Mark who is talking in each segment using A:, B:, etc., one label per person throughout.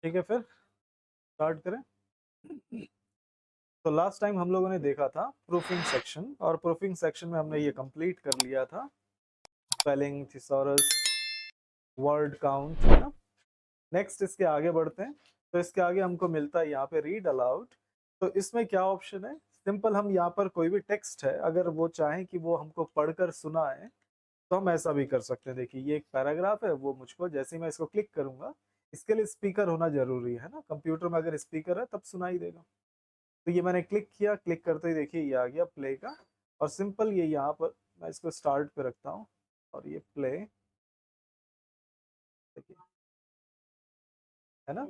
A: ठीक है, फिर स्टार्ट करें। तो लास्ट टाइम हम लोगों ने देखा था प्रूफिंग सेक्शन, और प्रूफिंग सेक्शन में हमने ये कंप्लीट कर लिया था, स्पेलिंग, थिसॉरस, वर्ड काउंट, है ना। नेक्स्ट इसके आगे बढ़ते हैं। तो इसके आगे हमको मिलता है यहाँ पे रीड अलाउड। तो इसमें क्या ऑप्शन है? सिंपल, हम यहाँ पर कोई भी टेक्स्ट है, अगर वो चाहें कि वो हमको पढ़कर सुनाए तो हम ऐसा भी कर सकते हैं। देखिए, ये एक पैराग्राफ है, वो मुझको जैसे ही मैं इसको क्लिक करूंगा, इसके लिए स्पीकर होना जरूरी है ना, कंप्यूटर में अगर स्पीकर है तब सुनाई देगा। तो ये मैंने क्लिक किया, क्लिक करते ही देखिए ये आ गया प्ले का। और सिंपल ये यहाँ पर मैं इसको स्टार्ट पे रखता हूँ और ये प्ले, देखिए, है ना।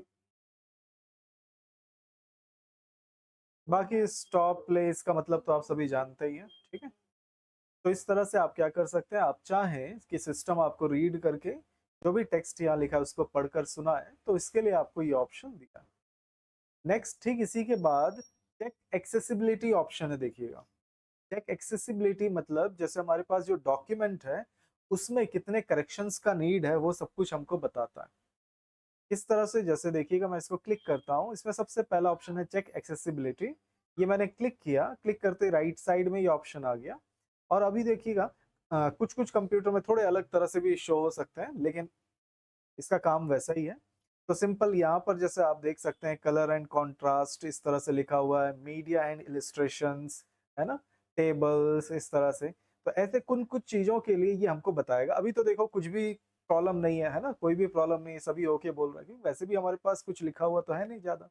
A: बाकी स्टॉप प्ले इसका मतलब तो आप सभी जानते ही हैं, ठीक है। तो इस तरह से आप क्या कर सकते हैं, आप चाहें कि सिस्टम आपको रीड करके जो भी टेक्स्ट यहाँ लिखा है उसको पढ़कर सुनाए, तो इसके लिए आपको ये ऑप्शन दिया। नेक्स्ट, ठीक इसी के बाद चेक एक्सेसिबिलिटी ऑप्शन है, देखिएगा। चेक एक्सेसिबिलिटी मतलब जैसे हमारे पास जो डॉक्यूमेंट है उसमें कितने करेक्शंस का नीड है, वो सब कुछ हमको बताता है। इस तरह से, जैसे देखिएगा मैं इसको क्लिक करता हूँ, इसमें सबसे पहला ऑप्शन है चेक एक्सेसिबिलिटी। ये मैंने क्लिक किया, क्लिक करते राइट साइड में ये ऑप्शन आ गया। और अभी देखिएगा कुछ कुछ कंप्यूटर में थोड़े अलग तरह से भी शो हो सकते हैं, लेकिन इसका काम वैसा ही है। तो सिंपल यहाँ पर जैसे आप देख सकते हैं, कलर एंड कॉन्ट्रास्ट इस तरह से लिखा हुआ है, मीडिया एंड इलिस्ट्रेशंस, है ना, टेबल्स, इस तरह से। तो ऐसे कुछ चीजों के लिए ये हमको बताएगा। अभी तो देखो कुछ भी प्रॉब्लम नहीं है, है ना, कोई भी प्रॉब्लम नहीं है, सभी ओके बोल रहे हैं, क्योंकि वैसे भी हमारे पास कुछ लिखा हुआ तो है नहीं ज्यादा।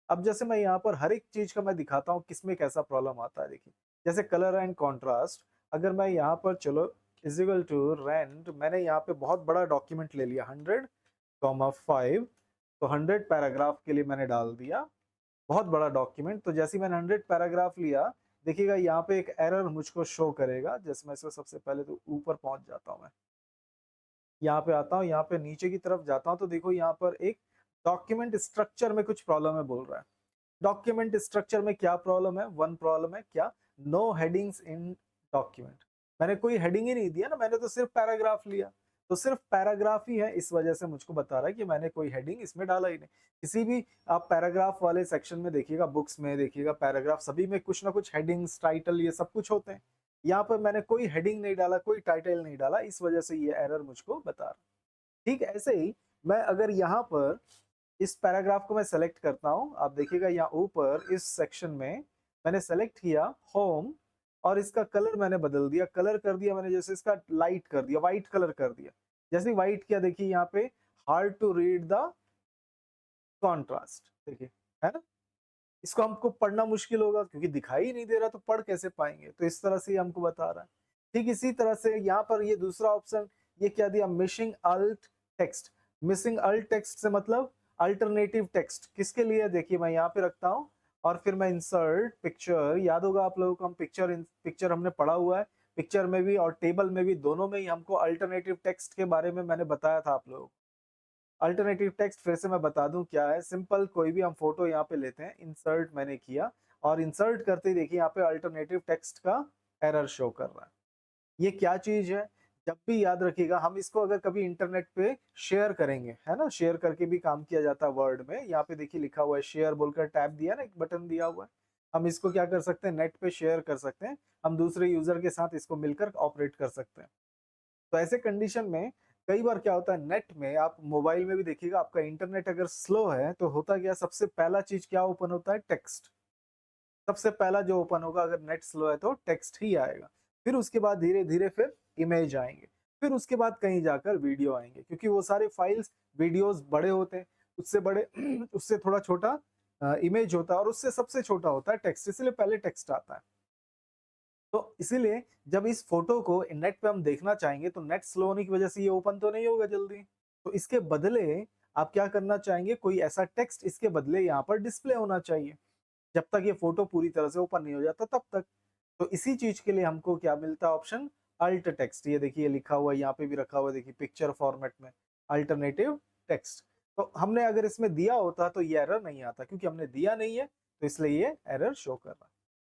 A: अब जैसे मैं यहाँ पर हर एक चीज का मैं दिखाता हूँ किसमें कैसा प्रॉब्लम आता है। देखिए, जैसे कलर एंड कॉन्ट्रास्ट, अगर मैं यहाँ पर चलो इजिकल टू रेंट, मैंने यहाँ पे बहुत बड़ा डॉक्यूमेंट ले लिया 100,5, तो 100 पैराग्राफ के लिए मैंने डाल दिया, बहुत बड़ा डॉक्यूमेंट। तो जैसे ही मैंने 100 पैराग्राफ लिया, देखिएगा यहाँ पे एक एरर मुझको शो करेगा। जैसे मैं इसको सबसे पहले तो ऊपर पहुंच जाता हूँ, मैं यहाँ पे आता हूँ, यहाँ पे नीचे की तरफ जाता हूँ, तो देखो यहाँ पर एक डॉक्यूमेंट स्ट्रक्चर में कुछ प्रॉब्लम है बोल रहा है। डॉक्यूमेंट स्ट्रक्चर में क्या प्रॉब्लम है? वन प्रॉब्लम है क्या, नो हेडिंग्स इन डॉक्यूमेंट। मैंने कोई हेडिंग ही नहीं दिया ना, मैंने तो सिर्फ पैराग्राफ लिया, तो सिर्फ पैराग्राफ ही है, इस वजह से मुझको बता रहा है कि मैंने कोई हेडिंग इसमें डाला ही नहीं। किसी भी आप पैराग्राफ वाले सेक्शन में देखिएगा, बुक्स में देखिएगा, पैराग्राफ सभी में कुछ ना कुछ हेडिंग्स, टाइटल, ये सब कुछ होते हैं। यहाँ पर मैंने कोई हेडिंग नहीं डाला, कोई टाइटल नहीं डाला, इस वजह से ये एरर मुझको बता रहा है। ठीक ऐसे ही मैं अगर यहाँ पर इस पैराग्राफ को मैं सेलेक्ट करता हूं, आप देखिएगा यहाँ ऊपर इस सेक्शन में मैंने सेलेक्ट किया होम, और इसका कलर मैंने बदल दिया, कलर कर दिया मैंने, जैसे इसका लाइट कर दिया, व्हाइट कलर कर दिया। जैसे व्हाइट किया, देखिए यहाँ पे hard to read the contrast, देखिए, है ना। इसको हमको पढ़ना मुश्किल होगा क्योंकि दिखाई ही नहीं दे रहा, तो पढ़ कैसे पाएंगे? तो इस तरह से ये हमको बता रहा है। ठीक इसी तरह से यहाँ पर ये दूसरा ऑप्शन, ये क्या दिया, missing alt text. Missing alt text से मतलब अल्टरनेटिव टेक्स्ट किसके लिए? देखिए मैं यहाँ पे रखता हूँ और फिर मैं इंसर्ट पिक्चर, याद होगा आप लोगों को, हम पिक्चर हमने पढ़ा हुआ है। पिक्चर में भी और टेबल में भी, दोनों में ही हमको अल्टरनेटिव टेक्स्ट के बारे में मैंने बताया था आप लोगों को। अल्टरनेटिव टेक्स्ट फिर से मैं बता दूं क्या है, सिंपल कोई भी हम फोटो यहाँ पे लेते हैं, इंसर्ट मैंने किया, और इंसर्ट करते ही देखिए यहाँ पे अल्टरनेटिव टेक्स्ट का एरर शो कर रहा है। ये क्या चीज है? जब भी याद रखिएगा, हम इसको अगर कभी इंटरनेट पे शेयर करेंगे, है ना, शेयर करके भी काम किया जाता है वर्ड में। यहाँ पे देखिए लिखा हुआ है शेयर बोलकर, टैब दिया ना, एक बटन दिया हुआ है। हम इसको क्या कर सकते हैं, नेट पे शेयर कर सकते हैं, हम दूसरे यूजर के साथ इसको मिलकर ऑपरेट कर सकते हैं। तो ऐसे कंडीशन में कई बार क्या होता है, नेट में, आप मोबाइल में भी देखिएगा, आपका इंटरनेट अगर स्लो है तो होता क्या, सबसे पहला चीज क्या ओपन होता है, टेक्स्ट। सबसे पहला जो ओपन होगा अगर नेट स्लो है तो टेक्स्ट ही आएगा। फिर उसके बाद धीरे धीरे फिर इमेज आएंगे, फिर उसके बाद कहीं जाकर वीडियो आएंगे, क्योंकि वो सारे फाइल्स, वीडियोस बड़े होते हैं, उससे बड़े उससे थोड़ा छोटा इमेज होता है, और उससे सबसे छोटा होता है टेक्स्ट, इसलिए पहले टेक्स्ट आता है। तो इसीलिए जब इस फोटो को नेट पे हम देखना चाहेंगे तो नेट स्लो होने की वजह से ये ओपन तो नहीं होगा जल्दी। तो इसके बदले आप क्या करना चाहेंगे, कोई ऐसा टेक्स्ट इसके बदले यहाँ पर डिस्प्ले होना चाहिए, जब तक ये फोटो पूरी तरह से ओपन नहीं हो जाता तब तक। तो इसी चीज के लिए हमको क्या मिलता है, ऑप्शन अल्ट टेक्स्ट। ये देखिए लिखा हुआ है, यहाँ पे भी रखा हुआ है, देखिए पिक्चर फॉर्मेट में अल्टरनेटिव टेक्स्ट। तो हमने अगर इसमें दिया होता तो ये एरर नहीं आता, क्योंकि हमने दिया नहीं है तो इसलिए ये एरर शो कर रहा है।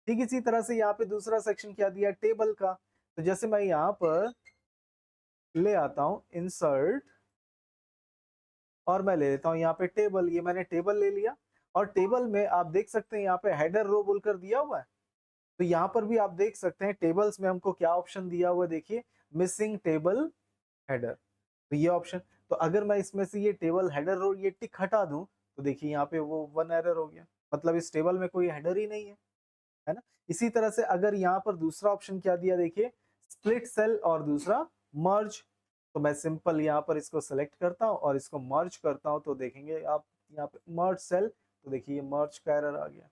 A: ठीक इसी तरह से यहाँ पे दूसरा सेक्शन क्या दिया, टेबल का। तो जैसे मैं यहाँ पर ले आता हूँ इंसर्ट और मैं ले लेता हूँ यहाँ पे टेबल, ये मैंने टेबल ले लिया और टेबल में आप देख सकते हैं यहाँ पे हेडर रो बोलकर दिया हुआ है। तो यहाँ पर भी आप देख सकते हैं टेबल्स में हमको क्या ऑप्शन दिया हुआ है, देखिए मिसिंग टेबल हेडर, तो ये ऑप्शन। तो अगर मैं इसमें से ये टेबल हेडर रो ये टिक हटा दूं तो देखिए यहाँ पे वो 1 एरर हो गया, मतलब इस टेबल में कोई हेडर ही नहीं है ना। इसी तरह से अगर यहाँ पर दूसरा ऑप्शन क्या दिया, देखिए स्प्लिट सेल और दूसरा मर्ज, तो मैं सिंपल यहाँ पर इसको सेलेक्ट करता हूँ और इसको मर्ज करता हूँ, तो देखेंगे आप यहाँ पे मर्ज सेल, तो देखिए ये मर्ज का एरर आ गया।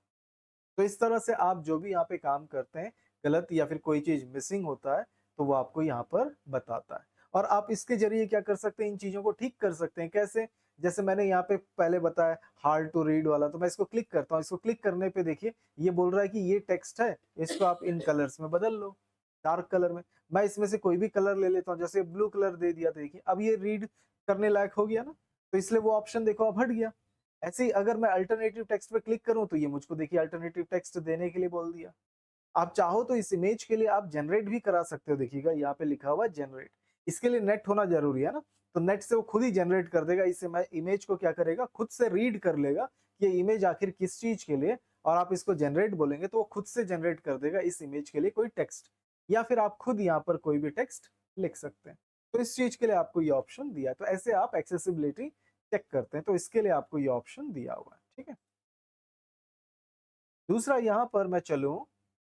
A: तो इस तरह से आप जो भी यहाँ पे काम करते हैं गलत या फिर कोई चीज मिसिंग होता है तो वो आपको यहाँ पर बताता है, और आप इसके जरिए क्या कर सकते हैं, इन चीजों को ठीक कर सकते हैं। कैसे? जैसे मैंने यहाँ पे पहले बताया हार्ड टू रीड वाला, तो मैं इसको क्लिक करता हूँ, इसको क्लिक करने पे देखिए ये बोल रहा है कि ये टेक्स्ट है, इसको आप इन कलर्स में बदल लो, डार्क कलर में। मैं इसमें से कोई भी कलर ले लेता हूँ, जैसे ब्लू कलर दे दिया, तो देखिए अब ये रीड करने लायक हो गया ना, तो इसलिए वो ऑप्शन देखो अब हट गया। ऐसे ही अगर मैं अल्टरनेटिव टेक्स्ट पे क्लिक करूं तो ये मुझको देखिए अल्टरनेटिव टेक्स्ट देने के लिए बोल दिया। आप चाहो तो इस इमेज के लिए आप जनरेट भी करा सकते हो, देखिएगा यहाँ पे लिखा हुआ जनरेट, इसके लिए नेट होना जरूरी है ना, तो नेट से वो खुद ही जनरेट कर देगा। इस इमेज को क्या करेगा, खुद से रीड कर लेगा कि ये इमेज आखिर किस चीज के लिए, और आप इसको जनरेट बोलेंगे तो वो खुद से जनरेट कर देगा इस इमेज के लिए कोई टेक्स्ट, या फिर आप खुद यहाँ पर कोई भी टेक्स्ट लिख सकते हैं। तो इस चीज के लिए आपको ये ऑप्शन दिया है, तो ऐसे आप एक्सेसिबिलिटी चेक करते हैं, तो इसके लिए आपको ये ऑप्शन दिया हुआ है, ठीक है। दूसरा यहाँ पर मैं चलूं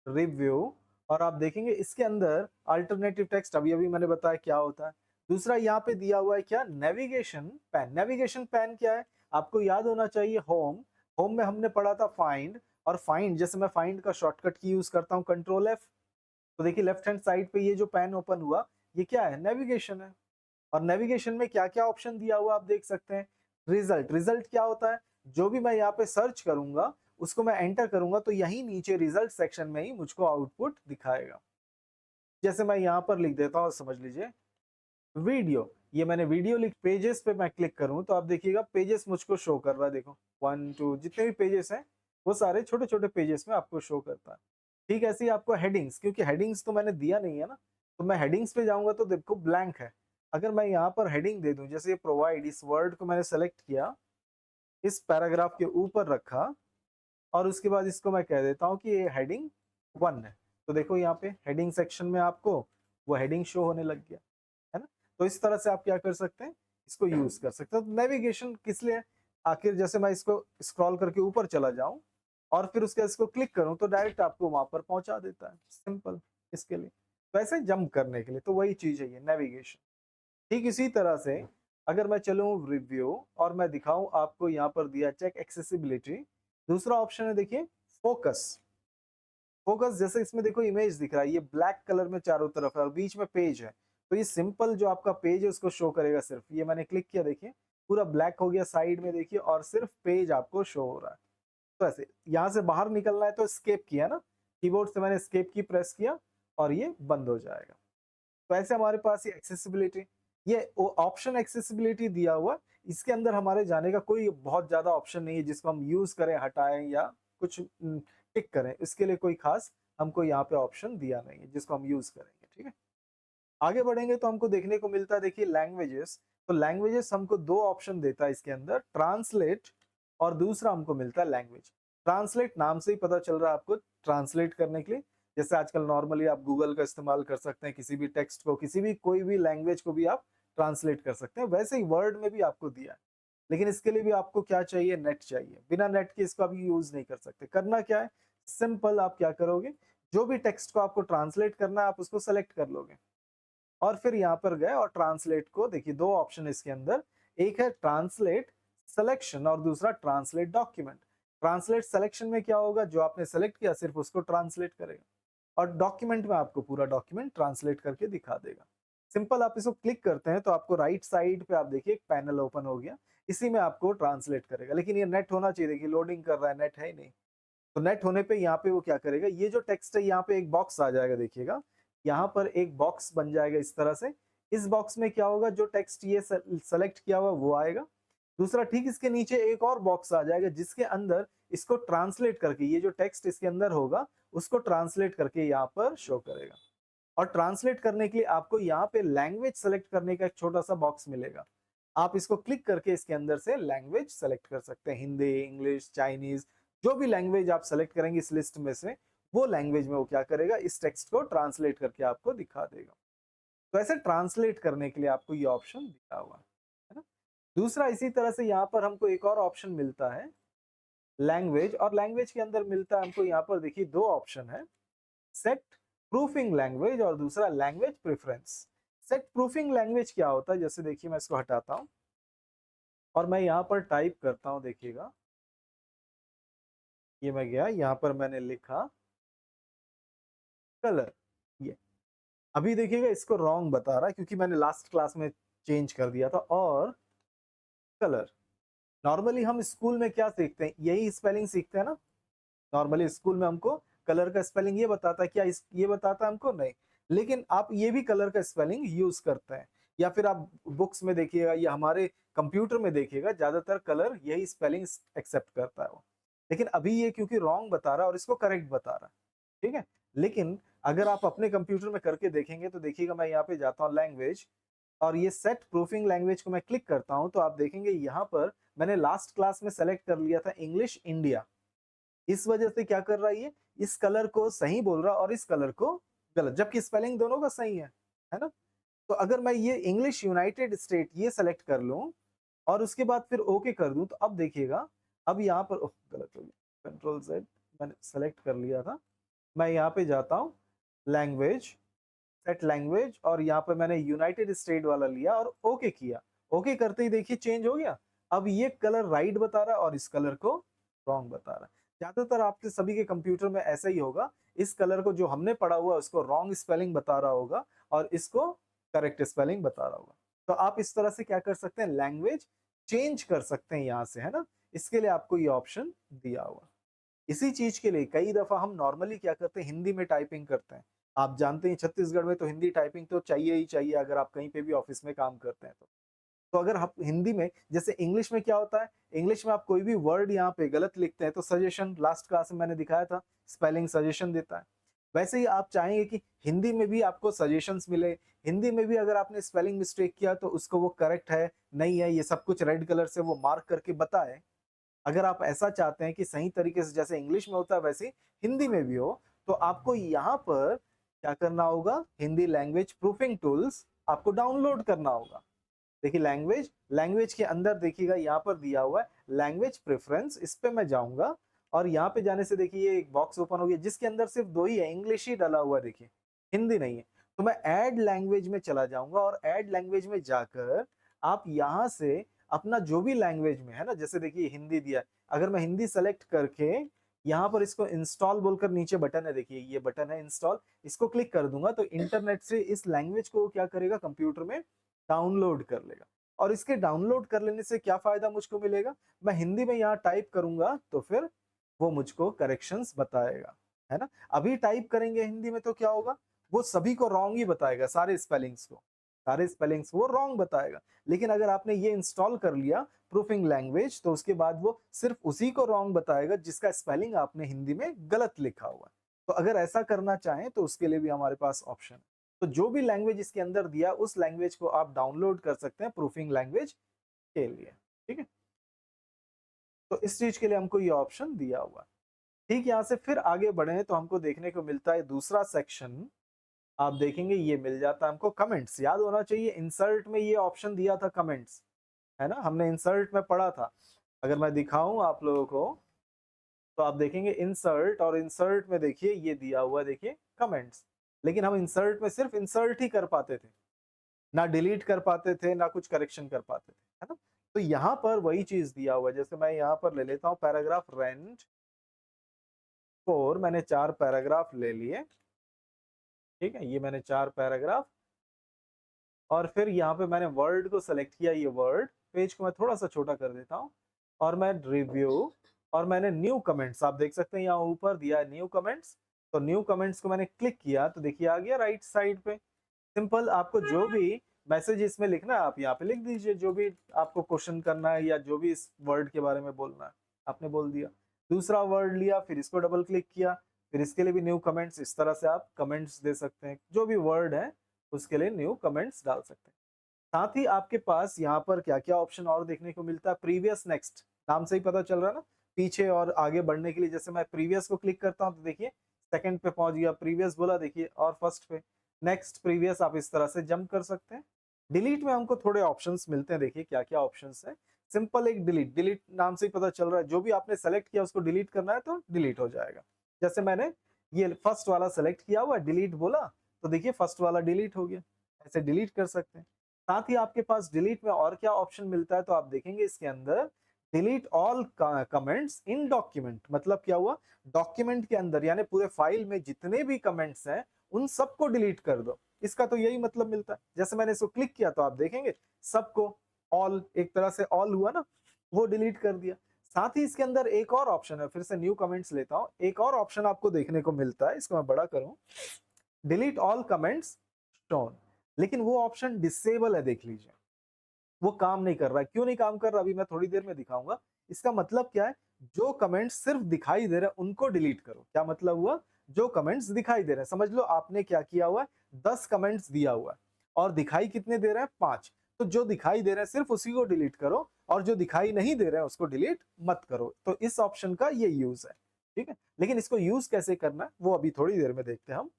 A: रिव्यू, और आप देखेंगे इसके अंदर अल्टरनेटिव टेक्स्ट अभी अभी मैंने बताया क्या होता है। दूसरा यहाँ पे दिया हुआ है क्या, नेविगेशन पैन। नेविगेशन पैन क्या है, आपको याद होना चाहिए होम, होम में हमने पढ़ा था फाइंड, और फाइंड जैसे मैं फाइंड का शॉर्टकट की यूज करता हूँ कंट्रोल एफ, तो देखिए लेफ्ट हैंड साइड पे ये जो पैन ओपन हुआ ये क्या है, नेविगेशन है। और नेविगेशन में क्या क्या ऑप्शन दिया हुआ आप देख सकते हैं। रिजल्ट, रिजल्ट क्या होता है, जो भी मैं यहाँ पे सर्च करूंगा उसको मैं एंटर करूंगा तो यही नीचे रिजल्ट सेक्शन में ही मुझको आउटपुट दिखाएगा। जैसे मैं यहाँ पर लिख देता हूँ, समझ लीजिए वीडियो, ये मैंने वीडियो लिख, पेजेस पे मैं क्लिक करूँ तो आप देखिएगा पेजेस मुझको शो कर रहा है, देखो 1 2 जितने भी पेजेस हैं वो सारे छोटे छोटे पेजेस में आपको शो करता है। ठीक है, ऐसे ही आपको हेडिंग्स, क्योंकि हेडिंग्स तो मैंने दिया नहीं है ना, तो मैं हेडिंग्स पे जाऊंगा तो देखो ब्लैंक है। अगर मैं यहाँ पर हेडिंग दे दूं, जैसे ये प्रोवाइड, इस वर्ड को मैंने सेलेक्ट किया, इस पैराग्राफ के ऊपर रखा, और उसके बाद इसको मैं कह देता हूँ कि ये हेडिंग 1 है, तो देखो यहाँ पे हेडिंग सेक्शन में आपको वो हेडिंग शो होने लग गया है ना। तो इस तरह से आप क्या कर सकते हैं, इसको यूज कर सकते हैं। तो नेविगेशन किस लिए, आखिर जैसे मैं इसको स्क्रॉल करके ऊपर चला जाऊं और फिर उसके इसको क्लिक करूं तो डायरेक्ट आपको वहां पर पहुंचा देता है, सिंपल इसके लिए। वैसे जंप करने के लिए तो वही चीज है ये नेविगेशन। ठीक इसी तरह से अगर मैं चलूं रिव्यू और मैं दिखाऊं आपको, यहाँ पर दिया चेक एक्सेसिबिलिटी, दूसरा ऑप्शन है देखिए फोकस। फोकस जैसे इसमें देखो इमेज दिख रहा है, ये ब्लैक कलर में चारों तरफ है और बीच में पेज है, तो ये सिंपल जो आपका पेज है उसको शो करेगा सिर्फ। ये मैंने क्लिक किया, देखिए पूरा ब्लैक हो गया साइड में, देखिए और सिर्फ पेज आपको शो हो रहा है। तो ऐसे यहाँ से बाहर निकलना है तो एस्केप किया ना, कीबोर्ड से मैंने एस्केप की प्रेस किया और ये बंद हो जाएगा। तो ऐसे हमारे पास ये एक्सेसिबिलिटी, ये ऑप्शन एक्सेसिबिलिटी दिया हुआ, इसके अंदर हमारे जाने का कोई बहुत ज्यादा ऑप्शन नहीं है जिसको हम यूज करें, हटाएं या कुछ टिक करें, इसके लिए कोई खास हमको यहाँ पे ऑप्शन दिया नहीं है जिसको हम यूज करेंगे, ठीक है। आगे बढ़ेंगे तो हमको देखने को मिलता है, देखिए लैंग्वेजेस, तो लैंग्वेजेस हमको दो ऑप्शन देता है इसके अंदर, ट्रांसलेट और दूसरा हमको मिलता है लैंग्वेज। ट्रांसलेट नाम से ही पता चल रहा है आपको, ट्रांसलेट करने के लिए, जैसे आजकल नॉर्मली आप गूगल का इस्तेमाल कर सकते हैं, किसी भी टेक्स्ट को, किसी भी कोई भी लैंग्वेज को भी आप ट्रांसलेट कर सकते हैं, वैसे ही वर्ड में भी आपको दिया है। लेकिन इसके लिए भी आपको क्या चाहिए, नेट चाहिए, बिना नेट के इसको आप यूज नहीं कर सकते। करना क्या है, सिंपल आप क्या करोगे, जो भी टेक्स्ट को आपको ट्रांसलेट करना है आप उसको सेलेक्ट कर लोगे, और फिर यहाँ पर गए और ट्रांसलेट को, देखिए दो ऑप्शन इसके अंदर, एक है ट्रांसलेट सिलेक्शन और दूसरा ट्रांसलेट डॉक्यूमेंट। ट्रांसलेट सिलेक्शन में क्या होगा, जो आपने सेलेक्ट किया सिर्फ उसको ट्रांसलेट करेगा, और डॉक्यूमेंट में आपको पूरा डॉक्यूमेंट ट्रांसलेट करके दिखा देगा। सिंपल आप इसको क्लिक करते हैं तो आपको राइट साइड पे आप देखिए एक पैनल ओपन हो गया, इसी में आपको ट्रांसलेट करेगा। लेकिन ये नेट होना चाहिए, देखिए लोडिंग कर रहा है, नेट है ही नहीं। तो नेट होने पे यहाँ पे वो क्या करेगा, ये जो टेक्स्ट है यहाँ पे एक बॉक्स आ जाएगा, देखिएगा यहाँ पर एक बॉक्स बन जाएगा इस तरह से। इस बॉक्स में क्या होगा, जो टेक्स्ट ये सेलेक्ट किया हुआ वो आएगा। दूसरा ठीक इसके नीचे एक और बॉक्स आ जाएगा जिसके अंदर इसको ट्रांसलेट करके, ये जो टेक्स्ट इसके अंदर होगा उसको ट्रांसलेट करके यहाँ पर शो करेगा। और ट्रांसलेट करने के लिए आपको यहाँ पे लैंग्वेज सेलेक्ट करने का एक छोटा सा बॉक्स मिलेगा। आप इसको क्लिक करके इसके अंदर से लैंग्वेज सेलेक्ट कर सकते हैं, हिंदी, इंग्लिश, चाइनीज, जो भी लैंग्वेज आप सेलेक्ट करेंगे इस लिस्ट में से, वो लैंग्वेज में वो क्या करेगा, इस टेक्स्ट को ट्रांसलेट करके आपको दिखा देगा। तो ऐसे ट्रांसलेट करने के लिए आपको ये ऑप्शन दिया हुआ है ना। दूसरा इसी तरह से यहाँ पर हमको एक और ऑप्शन मिलता है लैंग्वेज, और लैंग्वेज के अंदर मिलता है हमको यहाँ पर देखिए दो ऑप्शन है, सेट प्रूफिंग लैंग्वेज और दूसरा language preference. Set proofing language क्या होता है, जैसे देखिए मैं इसको हटाता हूँ और मैं यहाँ पर टाइप करता हूँ, देखिएगा ये मैं गया यहाँ पर मैंने लिखा कलर, ये अभी देखिएगा इसको रॉन्ग बता रहा है क्योंकि मैंने लास्ट क्लास में चेंज कर दिया था। और कलर, नॉर्मली हम स्कूल में क्या सीखते हैं, यही स्पेलिंग सीखते हैं ना। नॉर्मली स्कूल में हमको कलर का स्पेलिंग ये बताता है, क्या ये बताता है हमको, नहीं। लेकिन आप ये भी कलर का स्पेलिंग यूज करते हैं, या फिर आप बुक्स में देखिएगा या हमारे कंप्यूटर में देखिएगा, ज्यादातर कलर यही स्पेलिंग एक्सेप्ट करता है वो। लेकिन अभी ये क्योंकि रॉन्ग बता रहा है और इसको करेक्ट बता रहा है, ठीक है। लेकिन अगर आप अपने कंप्यूटर में करके देखेंगे तो देखिएगा मैं यहाँ पे जाता हूँ लैंग्वेज, और ये सेट प्रूफिंग लैंग्वेज को मैं क्लिक करता हूँ, तो आप देखेंगे यहाँ पर मैंने लास्ट क्लास में सेलेक्ट कर लिया था इंग्लिश इंडिया। इस वजह से क्या कर रहा है ये, इस कलर को सही बोल रहा और इस कलर को गलत, जबकि स्पेलिंग दोनों का सही है ना। तो अगर मैं ये इंग्लिश यूनाइटेड स्टेट ये सेलेक्ट कर लूं और उसके बाद फिर ओके कर दूं, तो अब देखिएगा, अब यहाँ पर गलत हो गया, कंट्रोल Z मैंने सेलेक्ट कर लिया था। मैं यहाँ पे जाता हूँ लैंग्वेज, सेट लैंग्वेज, और यहाँ पे मैंने यूनाइटेड स्टेट वाला लिया और ओके किया। ओके करते ही देखिए चेंज हो गया, अब ये कलर राइट बता रहा है और इस कलर को रॉन्ग बता रहा है। ज्यादातर आपके सभी के कंप्यूटर में ऐसा ही होगा, इस कलर को जो हमने पढ़ा हुआ है उसको रॉन्ग स्पेलिंग बता रहा होगा और इसको करेक्ट स्पेलिंग बता रहा होगा। तो आप इस तरह से क्या कर सकते हैं, लैंग्वेज चेंज कर सकते हैं यहाँ से, है ना। इसके लिए आपको ये ऑप्शन दिया हुआ। इसी चीज के लिए कई दफा हम नॉर्मली क्या करते हैं, हिंदी में टाइपिंग करते हैं। आप जानते हैं छत्तीसगढ़ में तो हिंदी टाइपिंग तो चाहिए ही चाहिए, अगर आप कहीं पे भी ऑफिस में काम करते हैं तो अगर आप हिंदी में, जैसे इंग्लिश में क्या होता है, इंग्लिश में आप कोई भी वर्ड यहाँ पे गलत लिखते हैं तो सजेशन, लास्ट क्लास में मैंने दिखाया था स्पेलिंग सजेशन देता है। वैसे ही आप चाहेंगे कि हिंदी में भी आपको सजेशंस मिले, हिंदी में भी अगर आपने स्पेलिंग मिस्टेक किया तो उसको वो करेक्ट है नहीं है ये सब कुछ रेड कलर से वो मार्क करके बताए। अगर आप ऐसा चाहते हैं कि सही तरीके से जैसे इंग्लिश में होता है वैसे हिंदी में भी हो, तो आपको यहाँ पर क्या करना होगा, हिंदी लैंग्वेज प्रूफिंग टूल्स आपको डाउनलोड करना होगा। देखिए लैंग्वेज, लैंग्वेज के अंदर देखिएगा यहाँ पर दिया हुआ है लैंग्वेज प्रेफरेंस, इस पे मैं जाऊंगा और यहाँ पे जाने से देखिए एक बॉक्स ओपन हो गया जिसके अंदर सिर्फ दो ही है, इंग्लिश ही डाला हुआ है, देखिए हिंदी नहीं है। तो मैं ऐड लैंग्वेज में चला जाऊंगा और ऐड लैंग्वेज में जाकर आप यहाँ से अपना जो भी लैंग्वेज में है ना, जैसे देखिए हिंदी दिया, अगर मैं हिंदी सेलेक्ट करके यहाँ पर इसको इंस्टॉल बोलकर नीचे बटन है, देखिए ये बटन है इंस्टॉल, इसको क्लिक कर दूंगा तो इंटरनेट से इस लैंग्वेज को क्या करेगा, कंप्यूटर में डाउनलोड कर लेगा। और इसके डाउनलोड कर लेने से क्या फायदा मुझको मिलेगा, मैं हिंदी में यहाँ टाइप करूंगा तो फिर वो मुझको करेक्शंस बताएगा, है ना। अभी टाइप करेंगे हिंदी में तो क्या होगा, वो सभी को रॉन्ग ही बताएगा, सारे स्पेलिंग्स को, सारे स्पेलिंग्स वो रॉन्ग बताएगा। लेकिन अगर आपने ये इंस्टॉल कर लिया प्रूफिंग लैंग्वेज, तो उसके बाद वो सिर्फ उसी को रॉन्ग बताएगा जिसका स्पेलिंग आपने हिंदी में गलत लिखा हुआ है। तो अगर ऐसा करना चाहें तो उसके लिए भी हमारे पास ऑप्शन है। तो जो भी लैंग्वेज इसके अंदर दिया उस लैंग्वेज को आप डाउनलोड कर सकते हैं प्रूफिंग लैंग्वेज के लिए, ठीक है। तो इस चीज के लिए हमको ये ऑप्शन दिया हुआ है। ठीक, यहाँ से फिर आगे बढ़े तो हमको देखने को मिलता है दूसरा सेक्शन, आप देखेंगे ये मिल जाता है हमको कमेंट्स। याद होना चाहिए इंसर्ट में ये ऑप्शन दिया था कमेंट्स, है ना, हमने इंसर्ट में पढ़ा था। अगर मैं दिखाऊं आप लोगों को तो आप देखेंगे इंसर्ट, और इंसर्ट में देखिए ये दिया हुआ है, देखिए कमेंट्स। लेकिन हम इंसर्ट में सिर्फ इंसर्ट ही कर पाते थे, ना डिलीट कर पाते थे ना कुछ करेक्शन कर पाते थे, है ना। तो यहाँ पर वही चीज दिया हुआ है, जैसे मैं यहाँ पर ले लेता हूँ पैराग्राफ रेंट 4, मैंने 4 पैराग्राफ ले लिए, ठीक है, ये मैंने 4 पैराग्राफ, और फिर यहाँ पे मैंने वर्ड को सेलेक्ट किया, ये वर्ड पेज को मैं थोड़ा सा छोटा कर देता हूँ, और मैं रिव्यू, और मैंने न्यू कमेंट्स, आप देख सकते हैं यहाँ ऊपर दिया है न्यू कमेंट्स। तो न्यू कमेंट्स को मैंने क्लिक किया तो देखिए आ गया राइट साइड पे। सिंपल, आपको जो भी मैसेज इसमें लिखना है आप यहाँ पे लिख दीजिए, जो भी आपको क्वेश्चन करना है या जो भी इस वर्ड के बारे में बोलना है आपने बोल दिया। दूसरा वर्ड लिया, फिर इसको डबल क्लिक किया, फिर इसके लिए भी न्यू कमेंट्स, इस तरह से आप कमेंट्स दे सकते हैं, जो भी वर्ड है उसके लिए न्यू कमेंट्स डाल सकते हैं। साथ ही आपके पास यहाँ पर क्या-क्या ऑप्शन और देखने को मिलता है, प्रीवियस, नेक्स्ट, नाम से ही पता चल रहा है ना, पीछे और आगे बढ़ने के लिए जैसे मैं प्रीवियस को क्लिक करता हूँ तो देखिए सेकंड पे पहुँच गया, प्रीवियस बोला देखिए और फर्स्ट पे, नेक्स्ट, प्रीवियस, आप इस तरह से जंप कर सकते हैं। डिलीट में हमको थोड़े ऑप्शंस मिलते हैं, देखिए क्या-क्या ऑप्शंस हैं। सिंपल एक डिलीट, डिलीट नाम से ही पता चल रहा है, जो भी आपने सेलेक्ट किया उसको डिलीट करना है तो डिलीट हो जाएगा। जैसे मैंने ये फर्स्ट वाला सेलेक्ट किया हुआ है, डिलीट बोला, तो देखिए फर्स्ट वाला डिलीट हो गया, ऐसे डिलीट कर सकते हैं। साथ ही आपके पास डिलीट में और क्या ऑप्शन मिलता है तो आप देखेंगे इसके अंदर delete all comments in document, मतलब क्या हुआ, डॉक्यूमेंट के अंदर यानी पूरे फाइल में जितने भी कमेंट्स हैं उन सबको डिलीट कर दो। इसका तो यही मतलब मिलता है। जैसे मैंने इसको क्लिक किया तो आप देखेंगे सबको, ऑल, एक तरह से ऑल हुआ ना, वो डिलीट कर दिया। साथ ही इसके अंदर एक और ऑप्शन है, फिर से न्यू कमेंट्स लेता हूं, एक और ऑप्शन आपको देखने को मिलता है, इसको मैं बड़ा करूं, डिलीट ऑल कमेंट्स शोन, लेकिन वो ऑप्शन डिसेबल है, देख लीजिए वो काम नहीं कर रहा है। क्यों नहीं काम कर रहा, अभी मैं थोड़ी देर में दिखाऊंगा। इसका मतलब क्या है, जो कमेंट्स सिर्फ दिखाई दे रहे हैं उनको डिलीट करो। क्या मतलब हुआ, जो कमेंट्स दिखाई दे रहे हैं, समझ लो आपने क्या किया हुआ है, 10 कमेंट्स दिया हुआ है और दिखाई कितने दे रहे हैं, 5, तो जो दिखाई दे रहे हैं सिर्फ उसी को डिलीट करो और जो दिखाई नहीं दे रहे हैं उसको डिलीट मत करो। तो इस ऑप्शन का ये यूज है, ठीक है। लेकिन इसको यूज कैसे करना है वो अभी थोड़ी देर में देखते हैं हम।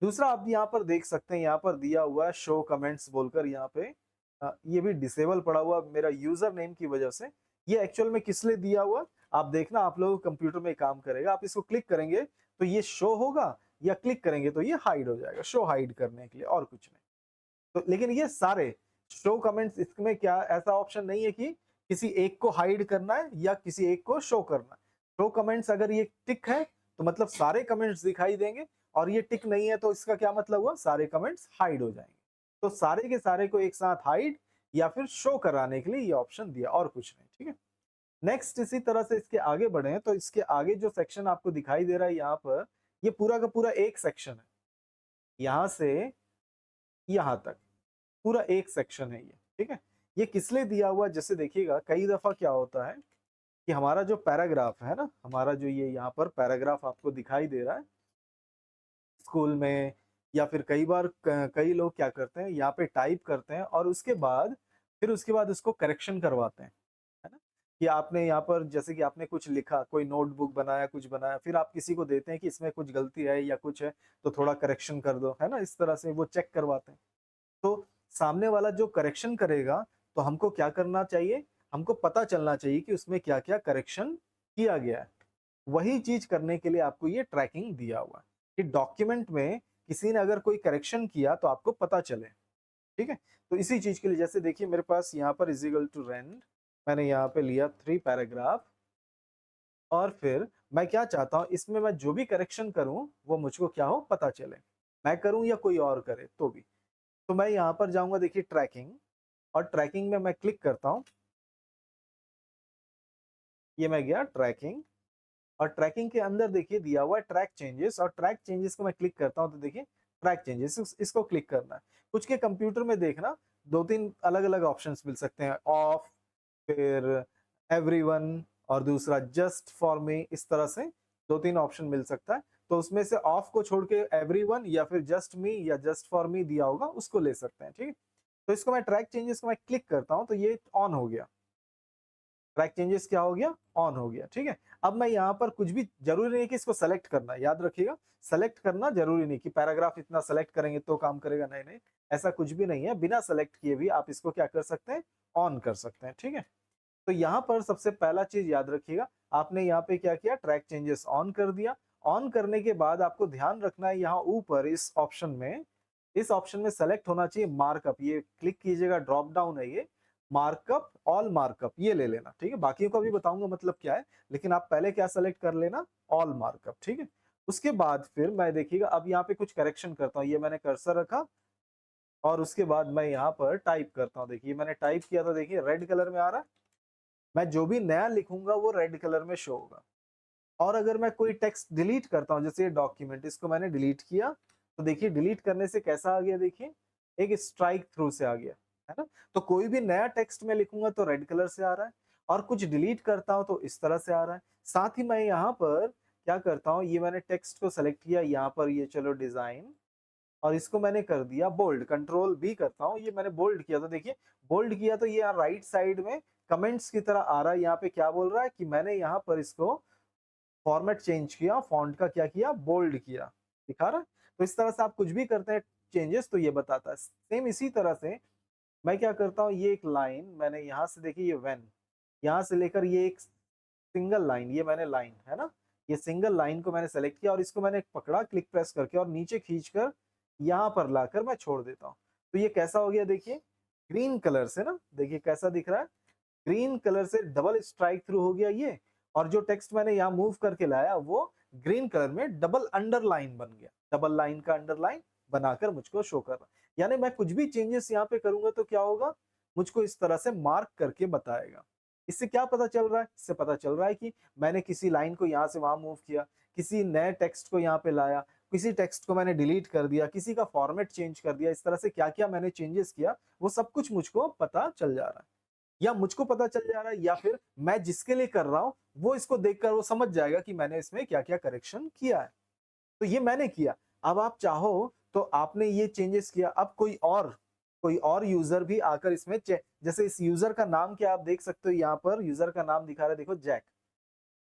A: दूसरा आप यहाँ पर देख सकते हैं, यहाँ पर दिया हुआ है शो कमेंट्स बोलकर, यहाँ पे ये भी डिसेबल पड़ा हुआ मेरा यूजर नेम की वजह से। ये एक्चुअल में किस लिए दिया हुआ, आप देखना, आप लोगों को कंप्यूटर में काम करेगा, आप इसको क्लिक करेंगे तो ये शो होगा, या क्लिक करेंगे तो ये हाइड हो जाएगा, शो हाइड करने के लिए और कुछ नहीं। तो लेकिन ये सारे शो कमेंट्स, इसमें क्या ऐसा ऑप्शन नहीं है कि किसी एक को हाइड करना है या किसी एक को शो करना है। शो कमेंट्स अगर ये टिक है तो मतलब सारे कमेंट्स दिखाई देंगे, और ये टिक नहीं है तो इसका क्या मतलब हुआ, सारे कमेंट्स हाइड हो जाएंगे। तो सारे के सारे को एक साथ हाइड या फिर शो कराने के लिए ये ऑप्शन दिया, और कुछ नहीं, ठीक है। नेक्स्ट इसी तरह से इसके आगे बढ़े तो इसके आगे जो सेक्शन आपको दिखाई दे रहा है यहाँ पर, ये पूरा का पूरा एक सेक्शन है, यहाँ से यहाँ तक पूरा एक सेक्शन है ये, ठीक है। ये किस लिए दिया हुआ है, जैसे देखिएगा कई दफा क्या होता है कि हमारा जो पैराग्राफ है ना, हमारा जो ये यहाँ पर पैराग्राफ आपको दिखाई दे रहा है स्कूल में, या फिर कई बार कई लोग क्या करते हैं, यहाँ पे टाइप करते हैं और उसके बाद फिर उसके बाद उसको करेक्शन करवाते हैं, है ना। कि आपने यहाँ पर जैसे कि आपने कुछ लिखा, कोई नोटबुक बनाया, कुछ बनाया, फिर आप किसी को देते हैं कि इसमें कुछ गलती है या कुछ है तो थोड़ा करेक्शन कर दो, है ना, इस तरह से वो चेक करवाते हैं। तो सामने वाला जो करेक्शन करेगा तो हमको क्या करना चाहिए, हमको पता चलना चाहिए कि उसमें क्या-क्या करेक्शन किया गया है। वही चीज करने के लिए आपको ये ट्रैकिंग दिया हुआ है कि डॉक्यूमेंट में किसी ने अगर कोई करेक्शन किया तो आपको पता चले, ठीक है। तो इसी चीज के लिए जैसे देखिए मेरे पास यहाँ पर इज इक्वल टू रेंड, मैंने यहाँ पे लिया 3 पैराग्राफ, और फिर मैं क्या चाहता हूँ इसमें मैं जो भी करेक्शन करूँ वो मुझको क्या हो पता चले, मैं करूँ या कोई और करे तो भी। तो मैं यहाँ पर जाऊंगा, देखिए ट्रैकिंग, और ट्रैकिंग में मैं क्लिक करता हूँ, ये मैं गया ट्रैकिंग, और ट्रैकिंग के अंदर देखिए दिया हुआ है ट्रैक चेंजेस, और ट्रैक चेंजेस को मैं क्लिक करता हूँ तो देखिए ट्रैक चेंजेस, इसको क्लिक करना है। कुछ के कंप्यूटर में देखना 2-3 अलग-अलग ऑप्शंस मिल सकते हैं, ऑफ, फिर एवरीवन, और दूसरा जस्ट फॉर मी, इस तरह से 2-3 ऑप्शन मिल सकता है। तो उसमें से ऑफ को छोड़ के एवरीवन या फिर जस्ट मी या जस्ट फॉर मी दिया होगा उसको ले सकते हैं, ठीक है। तो इसको मैं ट्रैक चेंजेस को मैं क्लिक करता हूँ तो ये ऑन हो गया, ट्रैक चेंजेस क्या हो गया, ऑन हो गया, ठीक है। अब मैं यहाँ पर कुछ भी जरूरी नहीं है कि इसको सेलेक्ट करना, याद रखिएगा, सेलेक्ट करना जरूरी नहीं कि पैराग्राफ इतना सेलेक्ट करेंगे तो काम करेगा, नहीं नहीं, ऐसा कुछ भी नहीं है, बिना सेलेक्ट किए भी आप इसको क्या कर सकते हैं, ऑन कर सकते हैं, ठीक है। तो यहाँ पर सबसे पहला चीज याद रखिएगा, आपने यहाँ पे क्या किया, ट्रैक चेंजेस ऑन कर दिया। ऑन करने के बाद आपको ध्यान रखना है यहाँ ऊपर इस ऑप्शन में सेलेक्ट होना चाहिए मार्कअप, ये क्लिक कीजिएगा, ड्रॉप डाउन है ये, मार्कअप, ऑल मार्कअप, ये ले लेना, ठीक है। बाकियों का भी बताऊंगा मतलब क्या है, लेकिन आप पहले क्या सेलेक्ट कर लेना, ऑल मार्कअप, ठीक है। उसके बाद फिर मैं देखिएगा अब यहाँ पे कुछ करेक्शन करता हूँ, ये मैंने कर्सर रखा और उसके बाद मैं यहाँ पर टाइप करता हूँ, देखिए मैंने टाइप किया तो देखिए रेड कलर में आ रहा है, मैं जो भी नया लिखूंगा वो रेड कलर में शो होगा। और अगर मैं कोई टेक्स्ट डिलीट करता हूँ, जैसे ये डॉक्यूमेंट, इसको मैंने डिलीट किया तो देखिए डिलीट करने से कैसा आ गया, देखिए एक स्ट्राइक थ्रू से आ गया, है ना। तो कोई भी नया टेक्स्ट मैं लिखूंगा तो रेड कलर से आ रहा है, और कुछ डिलीट करता हूं तो इस तरह से आ रहा है। साथ ही मैं यहाँ पर क्या करता हूँ, ये मैंने टेक्स्ट को सेलेक्ट किया, यहाँ पर ये चलो डिजाइन, और इसको मैंने कर दिया बोल्ड, कंट्रोल भी करता हूँ, ये मैंने बोल्ड किया। तो देखिए बोल्ड किया तो ये यहाँ राइट साइड में कमेंट्स की तरह आ रहा है। यहाँ पे क्या बोल रहा है कि मैंने यहाँ पर इसको फॉर्मेट चेंज किया, फॉन्ट का क्या किया, बोल्ड किया, दिखा रहा है। तो इस तरह से आप कुछ भी करते हैं चेंजेस तो ये बताता है। सेम इसी तरह से मैं क्या करता हूँ, ये एक लाइन मैंने यहाँ से देखी, ये व्हेन, यहाँ से लेकर ये एक सिंगल लाइन, ये मैंने लाइन है ना, ये सिंगल लाइन को मैंने सेलेक्ट किया और इसको मैंने पकड़ा क्लिक प्रेस करके और नीचे खींचकर यहाँ पर लाकर मैं छोड़ देता हूँ। तो ये कैसा हो गया देखिए, ग्रीन कलर से ना, देखिए कैसा दिख रहा है, ग्रीन कलर से डबल स्ट्राइक थ्रू हो गया ये। और जो टेक्स्ट मैंने यहाँ मूव करके लाया वो ग्रीन कलर में डबल अंडरलाइन बन गया, डबल लाइन का अंडरलाइन बनाकर मुझको शो कर रहा है। यानी मैं कुछ भी चेंजेस यहाँ पे करूंगा तो क्या होगा, मुझको इस तरह से मार्क करके बताएगा। इससे क्या पता चल रहा है, इससे पता चल रहा है कि मैंने किसी लाइन को यहाँ से वहां मूव किया, किसी नए टेक्स्ट को यहाँ पे लाया, किसी टेक्स्ट को मैंने डिलीट कर दिया, किसी का फॉर्मेट चेंज कर दिया। इस तरह से क्या क्या मैंने चेंजेस किया वो सब कुछ मुझको पता चल जा रहा है, या मुझको पता चल जा रहा है, या फिर मैं जिसके लिए कर रहा हूं वो इसको देखकर वो समझ जाएगा कि मैंने इसमें क्या क्या करेक्शन किया है। तो ये मैंने किया। अब आप चाहो तो आपने ये चेंजेस किया, अब कोई और यूजर भी आकर इसमें जैसे इस यूजर का नाम क्या आप देख सकते हो, यहाँ पर यूजर का नाम दिखा रहा है, देखो जैक,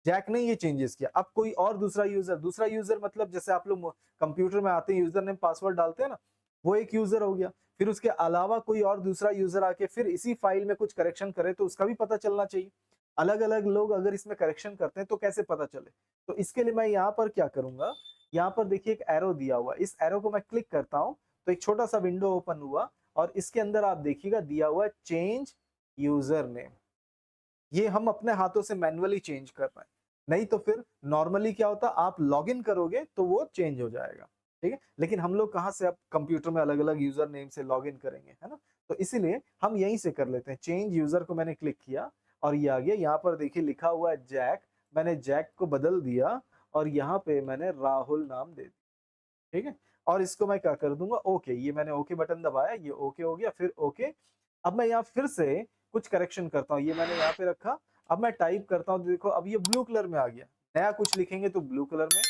A: जैक ने ये चेंजेस किया। अब कोई और दूसरा यूजर मतलब जैसे आप लोग कंप्यूटर में आते हैं यूजर नेम पासवर्ड डालते हैं ना, वो एक यूजर हो गया। फिर उसके अलावा कोई और दूसरा यूजर आके फिर इसी फाइल में कुछ करेक्शन करे तो उसका भी पता चलना चाहिए। अलग अलग लोग अगर इसमें करेक्शन करते हैं तो कैसे पता चले। तो इसके लिए मैं यहाँ पर क्या करूंगा, यहाँ पर देखिए एक एरो दिया हुआ, इस एरो को मैं क्लिक करता हूँ तो एक छोटा सा विंडो ओपन हुआ और इसके अंदर आप देखिएगा दिया हुआ है चेंज यूजर नेम। ये हम अपने हाथों से मैन्युअली चेंज कर रहे हैं, नहीं तो फिर नॉर्मली क्या होता, आप लॉगिन करोगे तो वो चेंज हो जाएगा, ठीक है। लेकिन हम लोग कहाँ से अब कंप्यूटर में अलग अलग यूजर नेम से लॉगिन करेंगे, है ना। तो इसीलिए हम यहीं से कर लेते हैं। चेंज यूजर को मैंने क्लिक किया और ये आ गया। यहाँ पर देखिए लिखा हुआ है जैक, मैंने जैक को बदल दिया और यहाँ पे मैंने राहुल नाम दे दिया, ठीक है। और इसको मैं क्या कर दूंगा, ओके, ये मैंने ओके बटन दबाया, ये ओके हो गया, फिर ओके। अब मैं यहाँ फिर से कुछ करेक्शन करता हूँ, ये मैंने यहाँ पे रखा। अब मैं टाइप करता हूँ, देखो अब ये ब्लू कलर में आ गया। नया कुछ लिखेंगे तो ब्लू कलर में,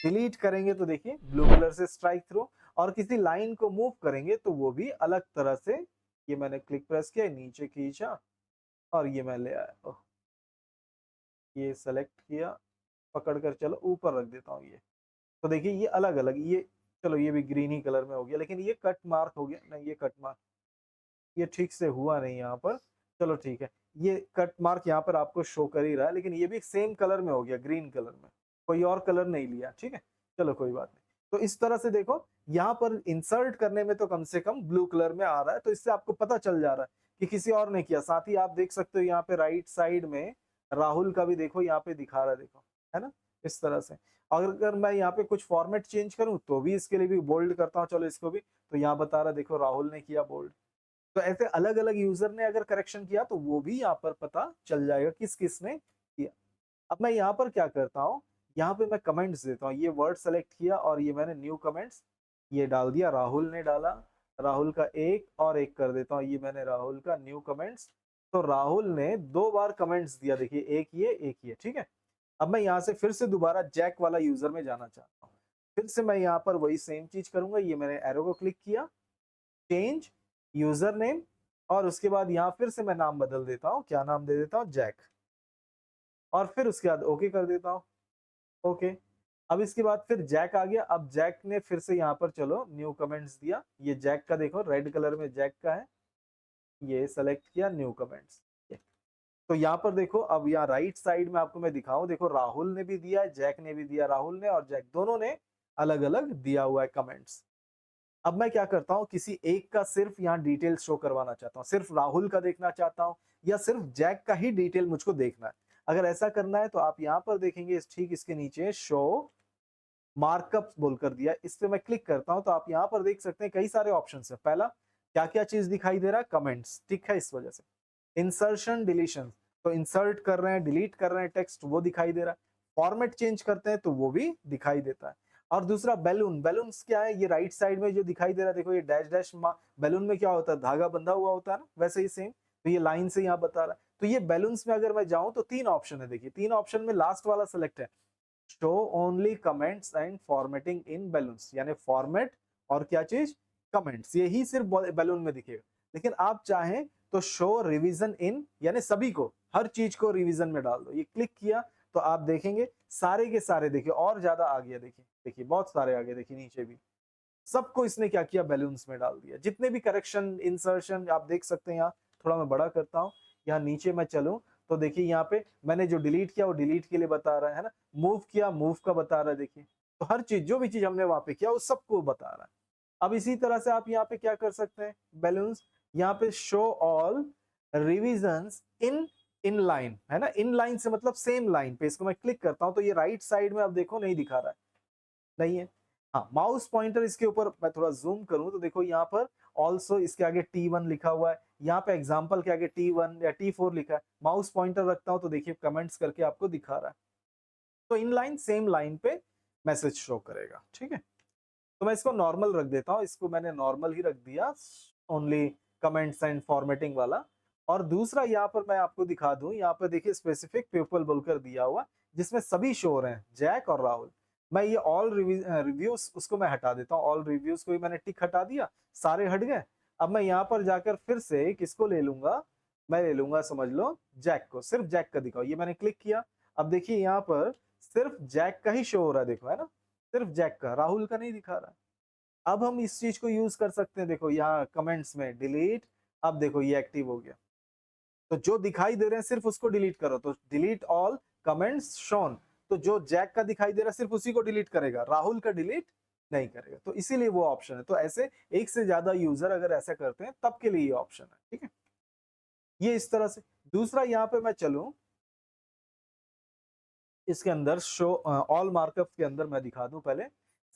A: डिलीट करेंगे तो देखिए ब्लू कलर से स्ट्राइक थ्रू, और किसी लाइन को मूव करेंगे तो वो भी अलग तरह से। ये मैंने क्लिक प्रेस किया, नीचे खींचा और ये मैं ले आया, ये सेलेक्ट किया, पकड़ कर चलो ऊपर रख देता हूँ ये। तो देखिए ये अलग अलग, ये चलो ये भी ग्रीन ही कलर में हो गया, लेकिन ये कट मार्क हो गया नहीं, ये कट मार्क ये ठीक से हुआ नहीं यहाँ पर। चलो ठीक है, ये कट मार्क यहाँ पर आपको शो कर ही रहा है, लेकिन ये भी सेम कलर में हो गया, ग्रीन कलर में, कोई और कलर नहीं लिया, ठीक है। चलो कोई बात नहीं। तो इस तरह से देखो यहाँ पर इंसर्ट करने में तो कम से कम ब्लू कलर में आ रहा है, तो इससे आपको पता चल जा रहा है कि किसी और ने किया। साथ ही आप देख सकते हो यहाँ पे राइट साइड में राहुल का भी देखो यहाँ पे दिखा रहा है, देखो, है ना, इस तरह से। अगर मैं यहाँ पे कुछ फॉर्मेट चेंज करूं तो भी इसके लिए भी बोल्ड करता हूँ, चलो इसको भी, तो यहाँ बता रहा है देखो राहुल ने किया बोल्ड। तो ऐसे अलग अलग यूजर ने अगर करेक्शन किया तो वो भी यहाँ पर पता चल जाएगा किस किस ने किया। अब मैं यहाँ पर क्या करता हूँ, यहाँ पे मैं कमेंट्स देता हूँ, ये वर्ड सेलेक्ट किया और ये मैंने न्यू कमेंट्स ये डाल दिया, राहुल ने डाला, राहुल का एक और एक कर देता हूँ, ये मैंने राहुल का न्यू कमेंट्स। तो राहुल ने 2 बार कमेंट्स दिया, देखिए एक ये, ठीक है। अब मैं यहाँ से फिर से दोबारा जैक वाला यूजर में जाना चाहता हूँ, फिर से मैं यहाँ पर वही सेम चीज करूंगा, ये मैंने एरो को क्लिक किया, चेंज यूजर नेम, और उसके बाद यहाँ फिर से मैं नाम बदल देता हूँ, क्या नाम दे देता हूँ, जैक, और फिर उसके बाद ओके कर देता हूँ, ओके। अब इसके बाद फिर जैक आ गया। अब जैक ने फिर से यहाँ पर चलो न्यू कमेंट्स दिया, ये जैक का देखो रेड कलर में जैक का है, ये सेलेक्ट किया, न्यू कमेंट्स। तो यहाँ पर देखो, अब यहाँ राइट साइड में आपको मैं दिखाऊं, देखो राहुल ने भी दिया है, जैक ने भी दिया, राहुल ने और जैक दोनों ने अलग अलग दिया हुआ है कमेंट्स। अब मैं क्या करता हूँ, किसी एक का सिर्फ यहाँ डिटेल शो करवाना चाहता हूँ, सिर्फ राहुल का देखना चाहता हूँ या सिर्फ जैक का ही डिटेल मुझको देखना है। अगर ऐसा करना है तो आप यहाँ पर देखेंगे ठीक इसके नीचे शो मार्कअप बोलकर दिया, इस पे मैं क्लिक करता हूँ तो आप यहाँ पर देख सकते हैं कई सारे ऑप्शन है। पहला क्या क्या चीज दिखाई दे रहा है, कमेंट्स, ठीक है, इस वजह से इंसर्शन डिलीशन, तो इंसर्ट कर रहे हैं डिलीट कर रहे हैं टेक्स्ट, वो दिखाई दे रहा है। फॉर्मेट चेंज करते हैं तो वो भी दिखाई देता है। और दूसरा बैलून, बैलून्स क्या है, ये राइट साइड में जो दिखाई दे रहा है देखो, ये डैश डैश बैलून में क्या होता है, धागा बंधा हुआ होता है ना, वैसे ही सेम, तो ये लाइन से यहाँ बता रहा है। तो ये बैलून्स में अगर मैं जाऊं तो 3 ऑप्शन है, देखिए 3 ऑप्शन में लास्ट वाला सिलेक्ट है, show only comments and formatting in balloons, यानी फॉर्मेट और क्या चीज, कमेंट्स, यही सिर्फ बैलून में दिखेगा। लेकिन आप चाहें तो शो रिवीजन इन, यानी सभी को, हर चीज को रिवीजन में डाल दो। ये क्लिक किया तो आप देखेंगे सारे के सारे, देखिए और ज्यादा आ गया, देखिए देखिए बहुत सारे आ गए, देखिए नीचे भी सबको इसने क्या किया, बैलून्स में डाल दिया। जितने भी करेक्शन इंसर्शन आप देख सकते हैं, यहाँ थोड़ा मैं बड़ा करता हूँ, यहाँ नीचे मैं चलूं तो देखिए यहाँ पे मैंने जो डिलीट किया वो डिलीट के लिए बता रहा है ना, मूव किया मूव का बता रहा है, देखिए। तो हर चीज जो भी चीज हमने वहां पे किया वो सबको बता रहा है। अब इसी तरह से आप यहाँ पे क्या कर सकते हैं, बैलून्स, यहाँ पे show all revisions in in line, है ना, इन लाइन से मतलब सेम लाइन पे। इसको मैं क्लिक करता हूँ तो ये राइट साइड में, अब देखो नहीं दिखा रहा है, नहीं है। हाँ, माउस पॉइंटर इसके ऊपर मैं थोड़ा जूम करूं तो देखो यहाँ पर ऑल्सो इसके आगे T1 लिखा हुआ है, यहाँ पे एग्जाम्पल के आगे T1 या T4 लिखा है। माउस पॉइंटर रखता हूं तो देखिए कमेंट्स करके आपको दिखा रहा है। तो इन लाइन सेम लाइन पे मैसेज शो करेगा, ठीक है। तो मैं इसको नॉर्मल रख देता हूँ, इसको मैंने नॉर्मल ही रख दिया, ओनली कमेंट्स एंड फॉर्मेटिंग वाला। और दूसरा यहाँ पर मैं आपको दिखा दूं, यहाँ पर देखिए स्पेसिफिक पीपल बोलकर दिया हुआ, जिसमें सभी शो हो रहे हैं, जैक और राहुल। मैं ये ऑल रिव्यूज उसको मैं हटा देता हूँ, ऑल रिव्यूज को भी मैंने टिक हटा दिया, सारे हट गए। अब मैं यहाँ पर जाकर फिर से किसको ले लूंगा, मैं ले लूंगा समझ लो जैक को, सिर्फ जैक का दिखाओ। ये मैंने क्लिक किया, अब देखिए यहाँ पर सिर्फ जैक का ही शो हो रहा है, देखो, है ना, सिर्फ जैक का, राहुल का नहीं दिखा रहा है। अब हम इस चीज को यूज कर सकते हैं, देखो यहाँ कमेंट्स में डिलीट, अब देखो ये एक्टिव हो गया। तो जो दिखाई दे रहे हैं सिर्फ उसको डिलीट करो, तो डिलीट ऑल कमेंट्स शोन। तो जो जैक का दिखाई दे रहा है सिर्फ उसी को डिलीट करेगा, राहुल का डिलीट नहीं करेगा। तो इसीलिए वो ऑप्शन है। तो ऐसे एक से ज्यादा यूजर अगर ऐसा करते हैं तब के लिए ये ऑप्शन है, ठीक है। ये इस तरह से। दूसरा यहाँ पे मैं चलूं इसके अंदर शो ऑल मार्कअप के अंदर मैं दिखा दूं पहले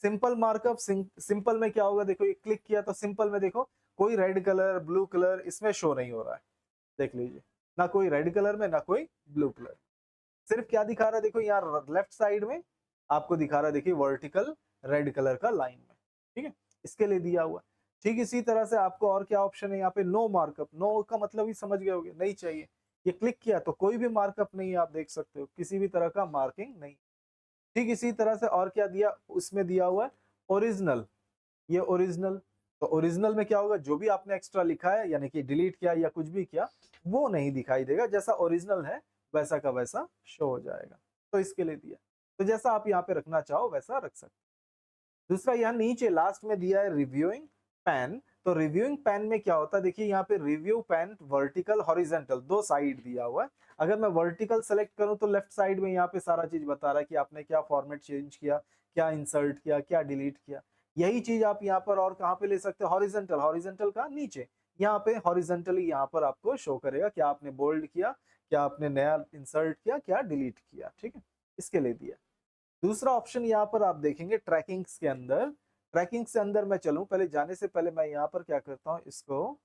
A: सिंपल मार्कअप। सिंपल में क्या होगा, देखो ये क्लिक किया तो सिंपल में देखो कोई रेड कलर ब्लू कलर इसमें शो नहीं हो रहा है, देख लीजिए, ना कोई रेड कलर में ना कोई ब्लू कलर, सिर्फ क्या दिखा रहा है, देखो यहाँ लेफ्ट साइड में आपको दिखा रहा है, देखिए वर्टिकल रेड कलर का लाइन में, ठीक है, इसके लिए दिया हुआ। ठीक इसी तरह से आपको और क्या ऑप्शन है यहाँ पे, नो मार्कअप। नो का मतलब ही समझ गए होगे, नहीं चाहिए। ये क्लिक किया तो कोई भी मार्कअप नहीं है, आप देख सकते हो किसी भी तरह का मार्किंग नहीं। ठीक इसी तरह से और क्या दिया, उसमें दिया हुआ है ओरिजिनल, ये ओरिजिनल। तो ओरिजिनल में क्या होगा, जो भी आपने एक्स्ट्रा लिखा है यानी कि डिलीट किया या कुछ भी किया वो नहीं दिखाई देगा, जैसा ओरिजिनल है वैसा का वैसा शो हो जाएगा। तो इसके लिए दिया, तो जैसा आप यहाँ पे रखना चाहो वैसा रख सकते। दूसरा यहाँ नीचे लास्ट में दिया है रिव्यूइंग पैन। तो रिव्यूइंग पैन में क्या होता है, देखिए यहाँ पे रिव्यू पैन वर्टिकल हॉरिजॉन्टल दो साइड दिया हुआ है। अगर मैं वर्टिकल सेलेक्ट करूं तो लेफ्ट साइड में यहाँ पे सारा चीज बता रहा है कि आपने क्या फॉर्मेट चेंज किया, क्या इंसर्ट किया, क्या डिलीट किया। यही चीज आप यहाँ पर और कहाँ पे ले सकते हो, हॉरिजॉन्टल, हॉरिजॉन्टल का नीचे यहाँ पे हॉरिजॉन्टली यहाँ पर आपको शो करेगा क्या आपने बोल्ड किया, क्या आपने नया इंसर्ट किया, क्या डिलीट किया, ठीक है, इसके लिए दिया। दूसरा ऑप्शन यहाँ पर आप देखेंगे ट्रैकिंग्स के अंदर, ट्रैकिंग से अंदर मैं चलूं, पहले जाने से पहले मैं यहाँ पर क्या करता हूँ, इसको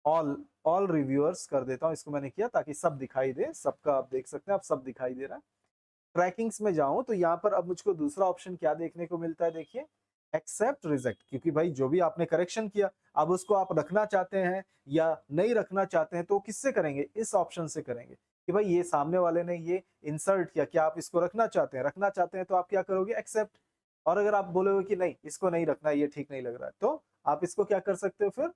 A: ऑल ऑल रिव्यूअर्स कर देता हूँ। इसको मैंने किया ताकि सब दिखाई दे, सबका आप देख सकते हैं, अब सब दिखाई दे रहा है। ट्रैकिंग्स में जाऊं तो यहाँ पर अब मुझको दूसरा ऑप्शन क्या देखने को मिलता है, देखिए एक्सेप्ट रिजेक्ट, क्योंकि भाई जो भी आपने करेक्शन किया अब उसको आप रखना चाहते हैं या नहीं रखना चाहते हैं तो किससे करेंगे, इस ऑप्शन से करेंगे कि भाई ये सामने वाले ने ये इंसर्ट किया, क्या आप इसको रखना चाहते हैं, रखना चाहते हैं तो आप क्या करोगे, एक्सेप्ट। और अगर आप बोलोगे कि नहीं इसको नहीं रखना, ये ठीक नहीं लग रहा है, तो आप इसको क्या कर सकते हो फिर,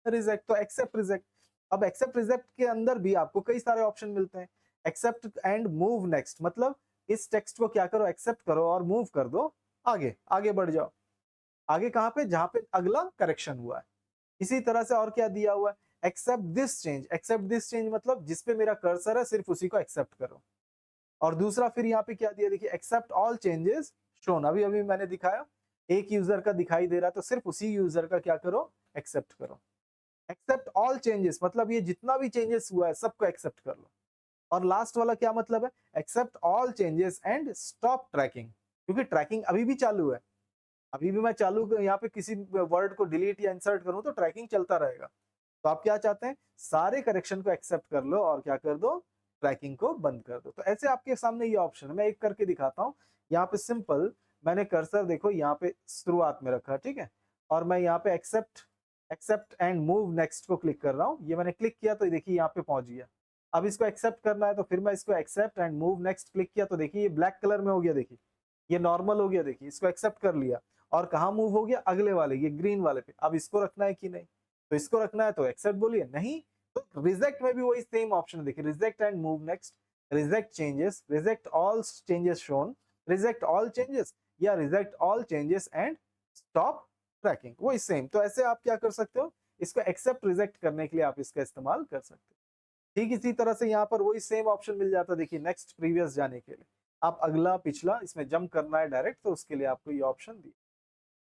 A: रिजेक्ट। तो एक्सेप्ट रिजेक्ट। अब एक्सेप्ट रिजेक्ट के अंदर भी आपको कई सारे ऑप्शन मिलते हैं। एक्सेप्ट एंड मूव नेक्स्ट, मतलब इस टेक्स्ट को क्या करो, एक्सेप्ट करो और मूव कर दो आगे, आगे बढ़ जाओ। आगे कहां पे, जहां पे अगला करेक्शन हुआ है। इसी तरह से और क्या दिया हुआ है, accept this change. Accept this change मतलब जिसपे मेरा कर्सर है सिर्फ उसी को एक्सेप्ट करो। और दूसरा फिर यहाँ पे क्या दिया, देखिए एक्सेप्ट ऑल चेंजेस शोन, अभी अभी मैंने दिखाया एक यूजर का दिखाई दे रहा है तो सिर्फ उसी यूजर का क्या करो, एक्सेप्ट करो। एक्सेप्ट ऑल चेंजेस मतलब ये जितना भी चेंजेस हुआ है सबको एक्सेप्ट कर लो। और लास्ट वाला क्या मतलब है, accept all changes and stop tracking, क्योंकि ट्रैकिंग अभी भी चालू है, अभी भी मैं चालू यहाँ पे किसी वर्ड को डिलीट या इंसर्ट करूं तो ट्रैकिंग चलता रहेगा। तो आप क्या चाहते हैं, सारे करेक्शन को एक्सेप्ट कर लो और क्या कर दो, ट्रैकिंग को बंद कर दो। तो ऐसे आपके सामने ये ऑप्शन है, मैं एक करके दिखाता हूँ। यहाँ पे सिंपल मैंने कर्सर देखो यहाँ पे शुरुआत में रखा, ठीक है, और मैं यहाँ पे accept accept and move next को क्लिक कर रहा हूँ। ये मैंने क्लिक किया तो देखिए यहाँ पे पहुंच गया। अब इसको एक्सेप्ट करना है तो फिर मैं इसको accept and move next click किया तो देखिए ये ब्लैक कलर में हो गया, देखिए ये नॉर्मल हो गया, देखिए इसको एक्सेप्ट कर लिया। और कहाँ मूव हो गया, अगले वाले ये ग्रीन वाले पे। अब इसको रखना है कि नहीं, तो इसको रखना है तो एक्सेप्ट बोलिए, नहीं तो रिजेक्ट में भी वही सेम ऑप्शन देखिए, reject and move next, reject changes, reject all changes shown, reject all changes, या reject all changes and stop tracking, वही सेम। तो ऐसे आप क्या कर सकते हो, इसको एक्सेप्ट रिजेक्ट करने के लिए आप इसका इस्तेमाल कर सकते हो। ठीक इसी तरह से यहाँ पर वही सेम ऑप्शन मिल जाता है, देखिए नेक्स्ट प्रीवियस जाने के लिए आप अगला पिछला इसमें जंप करना है डायरेक्ट, तो उसके लिए आपको ये ऑप्शन दिया।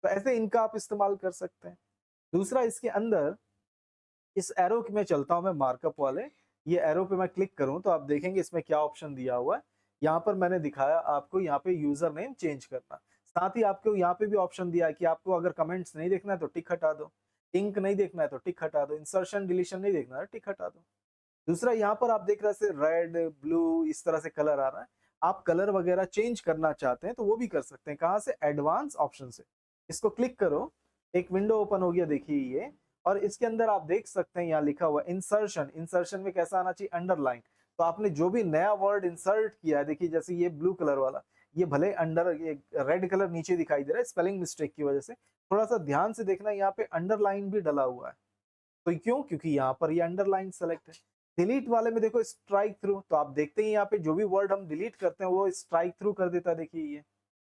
A: तो ऐसे इनका आप इस्तेमाल कर सकते हैं। दूसरा इसके अंदर इस एरो में चलता हूं मैं मार्कअप वाले, ये एरो पे मैं क्लिक करूं तो आप देखेंगे इसमें क्या ऑप्शन दिया हुआ है। यहाँ पर मैंने दिखाया आपको यहाँ पे यूजर नेम चेंज करना, साथ ही आपको यहाँ पे भी ऑप्शन दिया है कि आपको अगर कमेंट्स नहीं देखना है तो टिक हटा दो, इंक नहीं देखना है तो टिक हटा दो, इंसर्शन डिलीशन नहीं देखना है टिक हटा दो। दूसरा यहाँ पर आप देख रहे हैं रेड ब्लू इस तरह से कलर आ रहा है, आप कलर वगैरह चेंज करना चाहते हैं तो वो भी कर सकते हैं। कहाँ से, एडवांस ऑप्शन से, इसको क्लिक करो, एक विंडो ओपन हो गया देखिए ये। और इसके अंदर आप देख सकते हैं यहाँ लिखा हुआ इंसर्शन, इंसर्शन में कैसा आना चाहिए, अंडरलाइन। तो आपने जो भी नया वर्ड इंसर्ट किया है, देखिए जैसे ये ब्लू कलर वाला, ये भले अंडर, ये रेड कलर नीचे दिखाई दे रहा है स्पेलिंग मिस्टेक की वजह से, थोड़ा सा ध्यान से देखना, यहाँ पे अंडरलाइन भी डला हुआ है। तो क्यों, क्योंकि यहाँ पर ये अंडरलाइन सेलेक्ट है। डिलीट वाले में देखो स्ट्राइक थ्रू, तो आप देखते हैं यहाँ पे जो भी वर्ड हम डिलीट करते हैं वो स्ट्राइक थ्रू कर देता है, देखिए ये,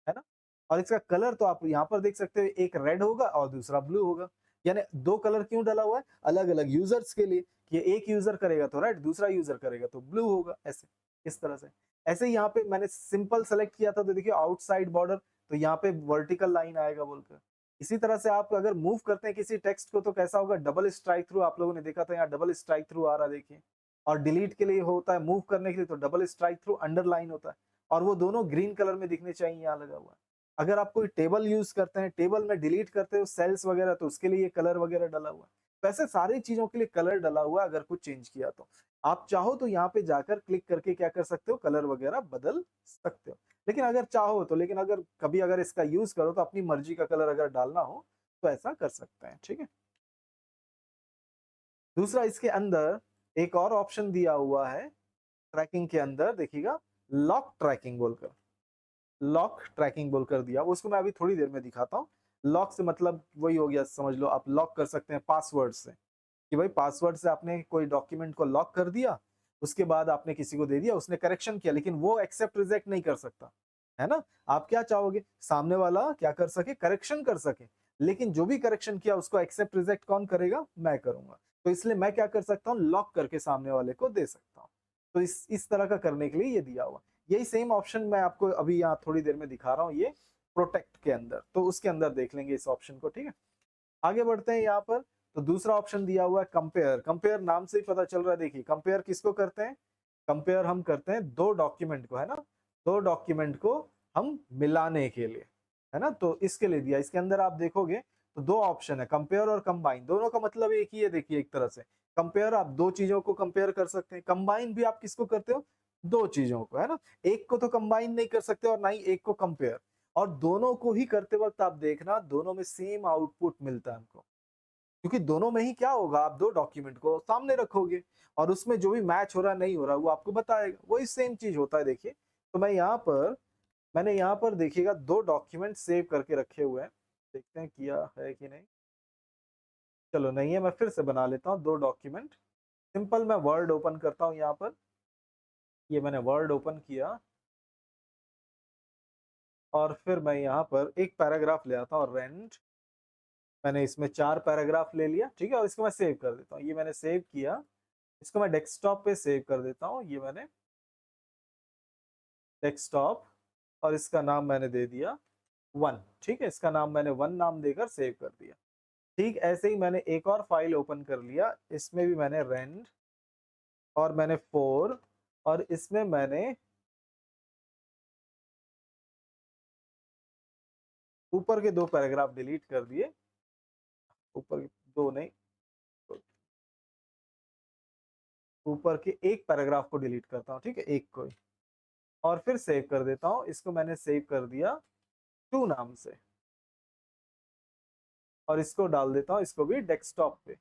A: है ना। और इसका कलर तो आप यहाँ पर देख सकते हो, एक रेड होगा और दूसरा ब्लू होगा। यानी दो कलर क्यों डाला हुआ है, अलग अलग यूजर्स के लिए, कि एक यूजर करेगा तो रेड, दूसरा यूजर करेगा तो ब्लू होगा, ऐसे इस तरह से। ऐसे ही यहाँ पे मैंने सिंपल सेलेक्ट किया था तो देखिए आउटसाइड बॉर्डर, तो यहाँ पे वर्टिकल लाइन आएगा बोलकर। इसी तरह से आप अगर मूव करते हैं किसी टेक्स्ट को तो कैसा होगा, डबल स्ट्राइक थ्रू, आप लोगों ने देखा था यहाँ डबल स्ट्राइक थ्रू आ रहा देखिए। और डिलीट के लिए होता है, मूव करने के लिए तो डबल स्ट्राइक थ्रू अंडरलाइन होता है, और वो दोनों ग्रीन कलर में दिखने चाहिए, यहाँ लगा हुआ है। अगर आप कोई टेबल यूज करते हैं, टेबल में डिलीट करते हो सेल्स वगैरह, तो उसके लिए कलर वगैरह डला हुआ है। वैसे सारी चीजों के लिए कलर डला हुआ है, अगर कुछ चेंज किया तो आप चाहो तो यहाँ पे जाकर क्लिक करके क्या कर सकते हो, कलर वगैरह बदल सकते हो। लेकिन अगर चाहो तो, लेकिन अगर कभी अगर इसका यूज करो तो अपनी मर्जी का कलर अगर डालना हो तो ऐसा कर सकते हैं, ठीक है। दूसरा इसके अंदर एक और ऑप्शन दिया हुआ है ट्रैकिंग के अंदर, देखिएगा लॉक ट्रैकिंग बोलकर, लॉक ट्रैकिंग बोलकर दिया, उसको मैं अभी थोड़ी देर में दिखाता हूँ। लॉक से मतलब वही हो गया, समझ लो आप लॉक कर सकते हैं पासवर्ड से, कि भाई पासवर्ड से आपने कोई डॉक्यूमेंट को लॉक कर दिया, उसके बाद आपने किसी को दे दिया, उसने करेक्शन किया, लेकिन वो एक्सेप्ट रिजेक्ट नहीं कर सकता, है ना। आप क्या चाहोगे, सामने वाला क्या कर सके, करेक्शन कर सके, लेकिन जो भी करेक्शन किया उसको एक्सेप्ट रिजेक्ट कौन करेगा, मैं करूंगा। तो इसलिए मैं क्या कर सकता हूँ, लॉक करके सामने वाले को दे सकता हूँ। तो इस तरह का करने के लिए ये दिया हुआ, यही सेम ऑप्शन मैं आपको अभी यहाँ थोड़ी देर में दिखा रहा हूँ, ये प्रोटेक्ट के अंदर, तो उसके अंदर देख लेंगे इस ऑप्शन को, ठीक है। आगे बढ़ते हैं यहाँ पर, तो दूसरा ऑप्शन दिया हुआ है कंपेयर। कंपेयर नाम से ही पता चल रहा है, देखिए कंपेयर किसको करते हैं, कंपेयर हम करते हैं दो डॉक्यूमेंट को, है ना, दो डॉक्यूमेंट को हम मिलाने के लिए, है ना। तो इसके लिए दिया, इसके अंदर आप देखोगे तो दो ऑप्शन है, कंपेयर और कंबाइन, दोनों का मतलब एक ही है, देखिए एक तरह से कंपेयर आप दो चीजों को कंपेयर कर सकते हैं, कंबाइन भी आप किसको करते हो, दो चीजों को, है ना। एक को तो कंबाइन नहीं कर सकते और ना ही एक को कंपेयर, और दोनों को ही करते वक्त आप देखना दोनों में सेम आउटपुट मिलता है हमको, क्योंकि दोनों में ही क्या होगा, आप दो डॉक्यूमेंट को सामने रखोगे और उसमें जो भी मैच हो रहा नहीं हो रहा वो आपको बताएगा, वही सेम चीज होता है देखिए। तो मैंने यहाँ पर देखिएगा दो डॉक्यूमेंट सेव करके रखे हुए हैं, देखते हैं किया है कि नहीं। चलो नहीं है, मैं फिर से बना लेता हूँ दो डॉक्यूमेंट। सिंपल मैं वर्ड ओपन करता हूँ यहाँ पर, ये मैंने वर्ड ओपन किया और फिर मैं यहाँ पर एक पैराग्राफ ले आता हूँ, रेंट, मैंने इसमें 4 पैराग्राफ ले लिया, ठीक है, और इसको मैं सेव कर देता हूँ। ये मैंने सेव किया, इसको मैं डेस्कटॉप पे सेव कर देता हूँ, ये मैंने डेस्कटॉप, और इसका नाम मैंने दे दिया 1, ठीक है, इसका नाम मैंने 1 नाम देकर सेव कर दिया। ठीक ऐसे ही मैंने एक और फाइल ओपन कर लिया, इसमें भी मैंने रेंट और मैंने 4, और इसमें मैंने ऊपर के 2 पैराग्राफ डिलीट कर दिए, ऊपर के 2 नहीं, ऊपर के एक पैराग्राफ को डिलीट करता हूँ, ठीक है, एक को ही, और फिर सेव कर देता हूँ। इसको मैंने सेव कर दिया 2 नाम से, और इसको डाल देता हूँ, इसको भी डेस्कटॉप पे,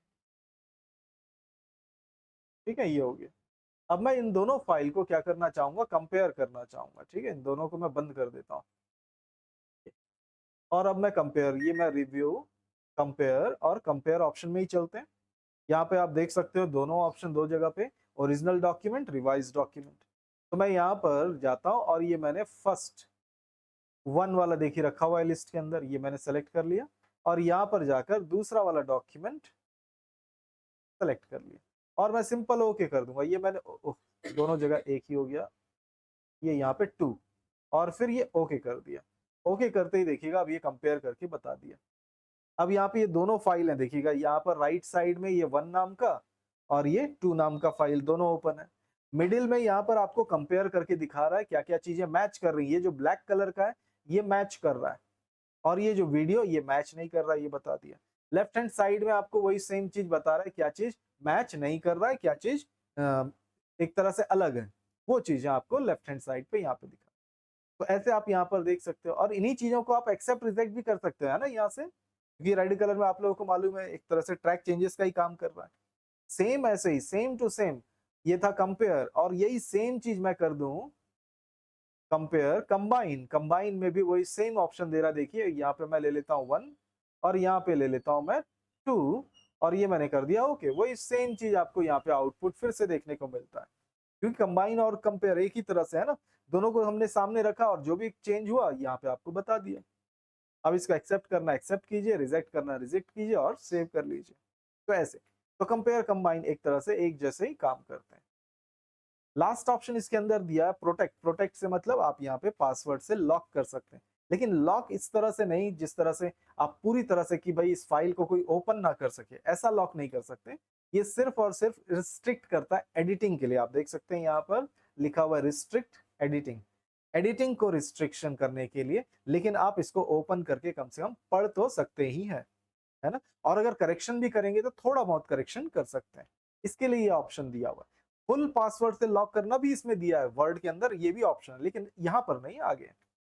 A: ठीक है, ये हो गया। अब मैं इन दोनों फाइल को क्या करना चाहूंगा, कंपेयर करना चाहूंगा, ठीक है, इन दोनों को मैं बंद कर देता हूँ। और अब मैं कंपेयर, ये मैं रिव्यू, कंपेयर और कंपेयर ऑप्शन में ही चलते हैं। यहाँ पे आप देख सकते हो दोनों ऑप्शन दो जगह पे, ओरिजिनल डॉक्यूमेंट, रिवाइज डॉक्यूमेंट। तो मैं यहाँ पर जाता हूँ और ये मैंने फर्स्ट वन वाला देखिए रखा हुआ है लिस्ट के अंदर, ये मैंने सेलेक्ट कर लिया और यहाँ पर जाकर दूसरा वाला डॉक्यूमेंट सेलेक्ट कर लिया और मैं सिंपल ओके कर दूंगा। ये मैंने दोनों जगह एक ही हो गया, ये यहाँ पे 2 और फिर ये ओके कर दिया। ओके करते ही देखिएगा अब ये कंपेयर करके बता दिया। अब यहाँ पे ये दोनों फाइल है, देखिएगा यहाँ पर राइट साइड में ये 1 नाम का और ये 2 नाम का फाइल दोनों ओपन है। मिडिल में यहाँ पर आपको कंपेयर करके दिखा रहा है क्या क्या चीजें मैच कर रही है। ये जो ब्लैक कलर का है ये मैच कर रहा है और ये जो वीडियो ये मैच नहीं कर रहा है, ये बता दिया। लेफ्ट हैंड साइड में आपको वही सेम चीज बता रहा है, क्या चीज मैच नहीं कर रहा है, क्या चीज एक तरह से अलग है, वो चीजें आपको लेफ्ट हैंड साइड पे यहाँ पे दिखा। तो ऐसे आप यहाँ पर देख सकते हो और इन्हीं चीजों को आप एक्सेप्ट रिजेक्ट भी कर सकते हो, है ना, यहाँ से, क्योंकि रेड कलर में आप लोगों को मालूम है एक तरह से ट्रैक चेंजेस का ही काम कर रहा है। सेम ऐसे ही सेम टू सेम ये था कंपेयर और यही सेम चीज मैं कर दूं कंपेयर कंबाइन। कंबाइन में भी वही सेम ऑप्शन दे रहा, देखिए यहाँ पे मैं ले लेता हूँ 1 और यहाँ पे ले लेता हूँ मैं 2 और ये मैंने कर दिया ओके। वही सेम चीज आपको यहाँ पे आउटपुट फिर से देखने को मिलता है, क्योंकि कंबाइन और कंपेयर एक ही तरह से है ना, दोनों को हमने सामने रखा और जो भी चेंज हुआ यहाँ पे आपको बता दिया। अब इसको एक्सेप्ट करना एक्सेप्ट कीजिए, रिजेक्ट करना रिजेक्ट कीजिए और सेव कर लीजिए। तो ऐसे तो कंपेयर कंबाइन एक तरह से एक जैसे ही काम करते हैं। लास्ट ऑप्शन इसके अंदर दिया है प्रोटेक्ट। प्रोटेक्ट से मतलब आप यहाँ पे पासवर्ड से लॉक कर सकते हैं, लेकिन लॉक इस तरह से नहीं जिस तरह से आप पूरी तरह से कि भाई इस फाइल को कोई ओपन ना कर सके, ऐसा लॉक नहीं कर सकते। ये सिर्फ और सिर्फ रिस्ट्रिक्ट करता है एडिटिंग के लिए। आप देख सकते हैं यहाँ पर लिखा हुआ है रिस्ट्रिक्ट एडिटिंग, एडिटिंग को रिस्ट्रिक्शन करने के लिए। लेकिन आप इसको ओपन करके कम से कम पढ़ तो सकते ही है ना, और अगर करेक्शन भी करेंगे तो थोड़ा बहुत करेक्शन कर सकते हैं, इसके लिए ये ऑप्शन दिया हुआ है। फुल पासवर्ड से लॉक करना भी इसमें दिया है वर्ड के अंदर, ये भी ऑप्शन है, लेकिन यहाँ पर नहीं आगे।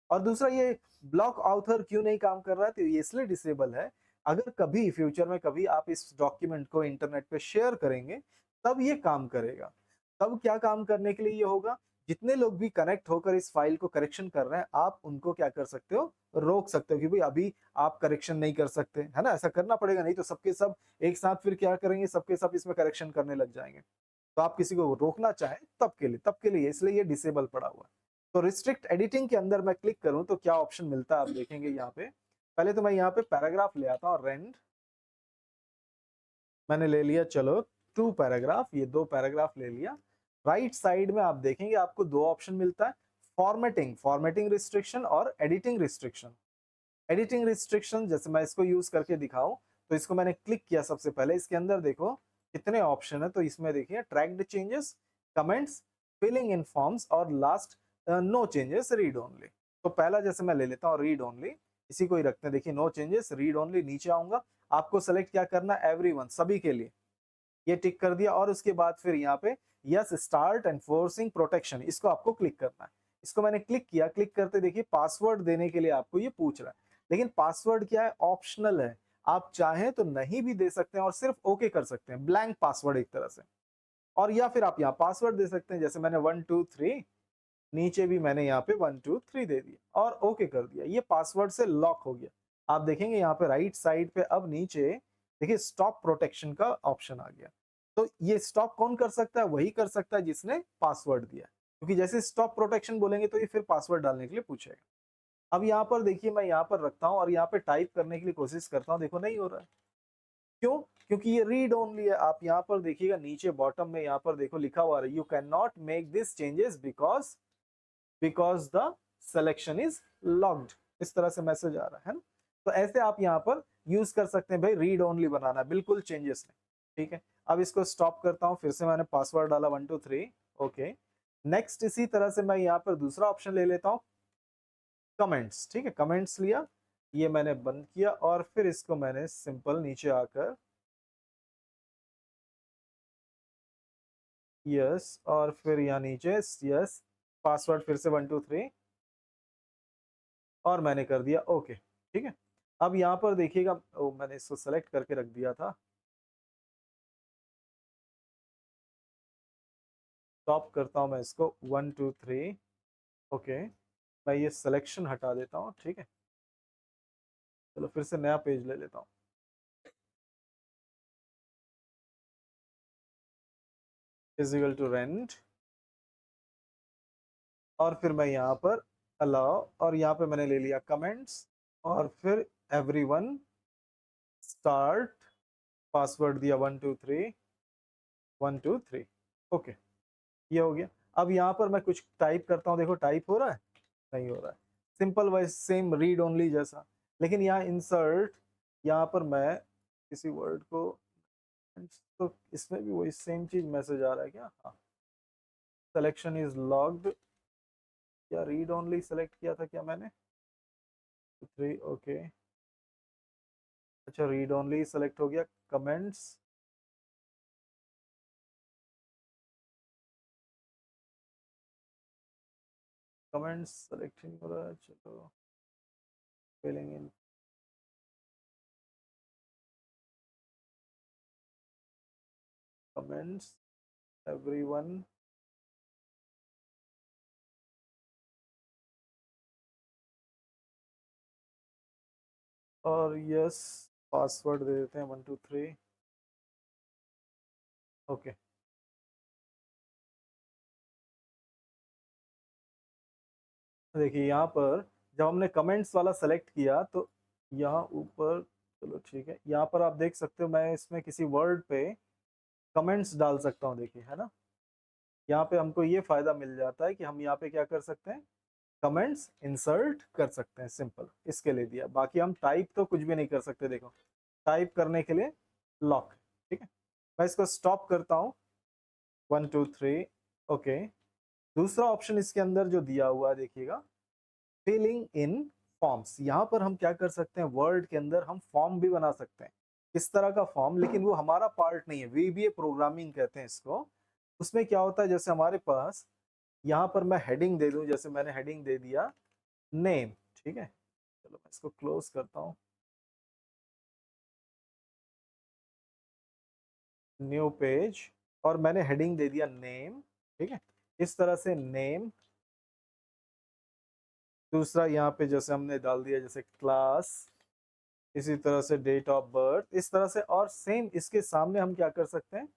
A: और दूसरा ये ब्लॉक ऑथर क्यों नहीं काम कर रहा है, तो ये इसलिए डिसेबल है, अगर कभी फ्यूचर में कभी आप इस डॉक्यूमेंट को इंटरनेट पे शेयर करेंगे तब ये काम करेगा। तब क्या काम करने के लिए ये होगा, जितने लोग भी कनेक्ट होकर इस फाइल को करेक्शन कर रहे हैं आप उनको क्या कर सकते हो, रोक सकते हो कि भाई अभी आप करेक्शन नहीं कर सकते, है ना, ऐसा करना पड़ेगा, नहीं तो सबके सब एक साथ फिर क्या करेंगे, सबके सब इसमें करेक्शन करने लग जाएंगे। तो आप किसी को रोकना चाहें तब के लिए इसलिए ये डिसेबल पड़ा हुआ है। तो रिस्ट्रिक्ट एडिटिंग के अंदर मैं क्लिक करूं तो क्या ऑप्शन मिलता है आप देखेंगे यहाँ पे। पहले तो मैं यहाँ पे पैराग्राफ ले आता हूँ, रेंड मैंने ले लिया, चलो 2 पैराग्राफ, ये 2 पैराग्राफ ले लिया। राइट साइड में आप देखेंगे आपको 2 ऑप्शन मिलता है, फॉर्मेटिंग, फॉर्मेटिंग रिस्ट्रिक्शन और एडिटिंग रिस्ट्रिक्शन। एडिटिंग रिस्ट्रिक्शन जैसे मैं इसको यूज करके दिखाऊं तो इसको मैंने क्लिक किया, सबसे पहले इसके अंदर देखो कितने ऑप्शन है, तो इसमें देखिए tracked changes, comments, filling in forms और last no changes, read only. तो पहला जैसे मैं ले लेता हूँ रीड ओनली, इसी को ही रखते हैं, देखिए नो चेंजेस रीड ओनली, नीचे आऊंगा, आपको सेलेक्ट क्या करना है, एवरीवन, सभी के लिए, ये टिक कर दिया और उसके बाद फिर यहाँ पे यस स्टार्ट एनफोर्सिंग प्रोटेक्शन, इसको आपको क्लिक करना है। इसको मैंने क्लिक किया, क्लिक करते देखिए पासवर्ड देने के लिए आपको ये पूछ रहा है, लेकिन पासवर्ड क्या है, ऑप्शनल है, आप चाहें तो नहीं भी दे सकते हैं और सिर्फ ओके कर सकते हैं, ब्लैंक पासवर्ड एक तरह से। और या फिर आप यहाँ पासवर्ड दे सकते हैं, जैसे मैंने 123, नीचे भी मैंने यहाँ पे 123 दे दिया और ओके कर दिया, ये पासवर्ड से लॉक हो गया। आप देखेंगे यहाँ पे राइट साइड पे अब नीचे देखिए स्टॉप प्रोटेक्शन का ऑप्शन आ गया। तो ये स्टॉप कौन कर सकता है, वही कर सकता है जिसने पासवर्ड दिया, क्योंकि जैसे स्टॉप प्रोटेक्शन बोलेंगे तो ये फिर पासवर्ड डालने के लिए पूछेगा। अब यहाँ पर देखिए मैं यहाँ पर रखता हूँ और यहाँ पे टाइप करने के लिए कोशिश करता हूँ, देखो नहीं हो रहा है, क्यों, क्योंकि ये रीड ओनली है। आप यहाँ पर देखिएगा नीचे बॉटम में यहाँ पर देखो लिखा हुआ है, you can not make this changes because the selection is locked, इस तरह से मैसेज आ रहा है ना। तो ऐसे आप यहाँ पर यूज कर सकते हैं, भाई रीड ओनली बनाना है, बिल्कुल चेंजेस नहीं, ठीक है। अब इसको स्टॉप करता हूँ, फिर से मैंने पासवर्ड डाला 123, ओके। नेक्स्ट इसी तरह से मैं यहाँ पर दूसरा ऑप्शन ले लेता हूँ, कमेंट्स, ठीक है, कमेंट्स लिया, ये मैंने बंद किया और फिर इसको मैंने सिंपल नीचे आकर यस और फिर यहाँ नीचे यस, पासवर्ड फिर से 123 और मैंने कर दिया ओके, ठीक है। अब यहाँ पर देखिएगा मैंने इसको सेलेक्ट करके रख दिया था, स्टॉप करता हूँ मैं इसको 123, ओके। मैं ये सिलेक्शन हटा देता हूँ, ठीक है। चलो फिर से नया पेज ले लेता हूँ। इजिकल टू रेंट, और फिर मैं यहाँ पर अलाउ, और यहाँ पे मैंने ले लिया कमेंट्स, और फिर एवरीवन स्टार्ट, पासवर्ड दिया 123 123। ओके, ये हो गया। अब यहाँ पर मैं कुछ टाइप करता हूँ, देखो टाइप हो रहा है, नहीं हो रहा है, simple wise same read only जैसा। लेकिन यहाँ इंसर्ट, यहाँ पर मैं किसी वर्ड को, तो इसमें भी वही सेम चीज मैसेज आ रहा है क्या? हाँ, सिलेक्शन इज लॉग्ड, या रीड ओनली सेलेक्ट किया था क्या मैंने? 3 ओके, अच्छा रीड ओनली सेलेक्ट हो गया। कमेंट्स, कमेंट्स सेलेक्ट नहीं हो रहा है, चलो फिलिंग इन, कमेंट्स एवरीवन, और यस, पासवर्ड दे देते हैं 123। ओके, देखिए यहाँ पर जब हमने कमेंट्स वाला सेलेक्ट किया तो यहाँ ऊपर, चलो ठीक है, यहाँ पर आप देख सकते हो मैं इसमें किसी वर्ड पे कमेंट्स डाल सकता हूँ, देखिए है ना। यहाँ पे हमको ये फायदा मिल जाता है कि हम यहाँ पे क्या कर सकते हैं, कमेंट्स इंसर्ट कर सकते हैं, सिंपल इसके लिए दिया। बाकी हम टाइप तो कुछ भी नहीं कर सकते, देखो टाइप करने के लिए लॉक, ठीक है। मैं इसको स्टॉप करता हूँ, 123। ओके, दूसरा ऑप्शन इसके अंदर जो दिया हुआ है देखिएगा, फिलिंग इन फॉर्म्स। यहाँ पर हम क्या कर सकते हैं, वर्ड के अंदर हम फॉर्म भी बना सकते हैं, इस तरह का फॉर्म, लेकिन वो हमारा पार्ट नहीं है, वीबीए प्रोग्रामिंग कहते हैं इसको। उसमें क्या होता है, जैसे हमारे पास यहाँ पर मैं हेडिंग दे दूं, जैसे मैंने हेडिंग दे दिया नेम, ठीक है। चलो मैं इसको क्लोज करता हूँ, न्यू पेज, और मैंने हेडिंग दे दिया नेम, ठीक है। इस तरह से नेम, दूसरा यहाँ पे जैसे हमने डाल दिया जैसे क्लास, इसी तरह से डेट ऑफ बर्थ, इस तरह से। और सेम इसके सामने हम क्या कर सकते हैं,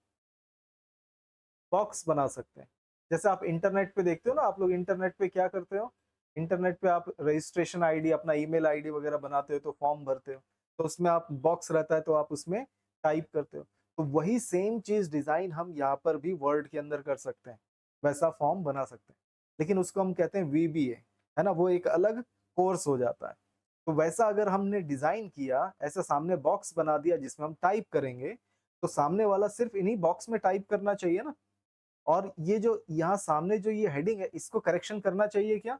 A: बॉक्स बना सकते हैं। जैसे आप इंटरनेट पे देखते हो ना, आप लोग इंटरनेट पे क्या करते हो, इंटरनेट पे आप रजिस्ट्रेशन आईडी, अपना ईमेल आईडी वगैरह बनाते हो, तो फॉर्म भरते हो, तो उसमें आप बॉक्स रहता है तो आप उसमें टाइप करते हो। तो वही सेम चीज डिजाइन हम यहाँ पर भी वर्ड के अंदर कर सकते हैं, वैसा फॉर्म बना सकते हैं, लेकिन उसको हम कहते हैं वीबीए, है ना, वो एक अलग कोर्स हो जाता है। तो वैसा अगर हमने डिजाइन किया, ऐसा सामने बॉक्स बना दिया जिसमें हम टाइप करेंगे, तो सामने वाला सिर्फ इन्हीं बॉक्स में टाइप करना चाहिए ना। और ये जो यहाँ सामने जो ये हेडिंग है, इसको करेक्शन करना चाहिए क्या?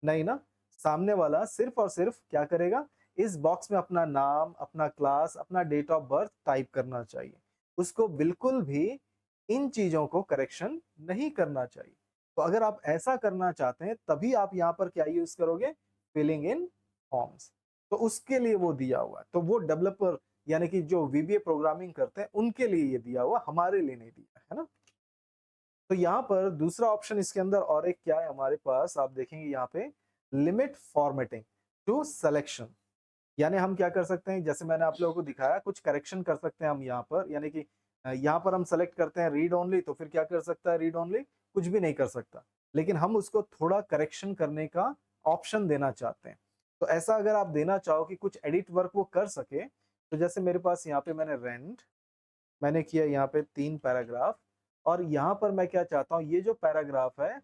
A: नहीं ना, सामने वाला सिर्फ और सिर्फ क्या करेगा, इस बॉक्स में अपना नाम, अपना क्लास, अपना डेट ऑफ बर्थ टाइप करना चाहिए, उसको बिल्कुल भी इन चीजों को करेक्शन नहीं करना चाहिए। तो अगर आप ऐसा करना चाहते हैं तभी आप यहाँ पर क्या यूज करोगे, फिलिंग इन फॉर्म्स। तो उसके लिए वो दिया हुआ है, तो वो डेवलपर यानी कि जो वीबीए प्रोग्रामिंग करते हैं उनके लिए ये दिया हुआ, हमारे लिए नहीं दिया है ना। तो यहाँ पर दूसरा ऑप्शन इसके अंदर और एक क्या है हमारे पास, आप देखेंगे यहाँ पे लिमिट फॉर्मेटिंग टू सिलेक्शन। यानी हम क्या कर सकते हैं, जैसे मैंने आप लोगों को दिखाया, कुछ करेक्शन कर सकते हैं हम यहाँ पर, यानी कि यहाँ पर हम सेलेक्ट करते हैं रीड ओनली, तो फिर क्या कर सकता है रीड ओनली, कुछ भी नहीं कर सकता। लेकिन हम उसको थोड़ा करेक्शन करने का ऑप्शन देना चाहते हैं। तो ऐसा अगर आप देना चाहो कि कुछ एडिट वर्क वो कर सके, तो जैसे मेरे पास यहाँ पे मैंने रेंट, मैंने किया यहाँ पे 3 पैराग्राफ, और यहाँ पर मैं क्या चाहता हूँ, ये जो पैराग्राफ है,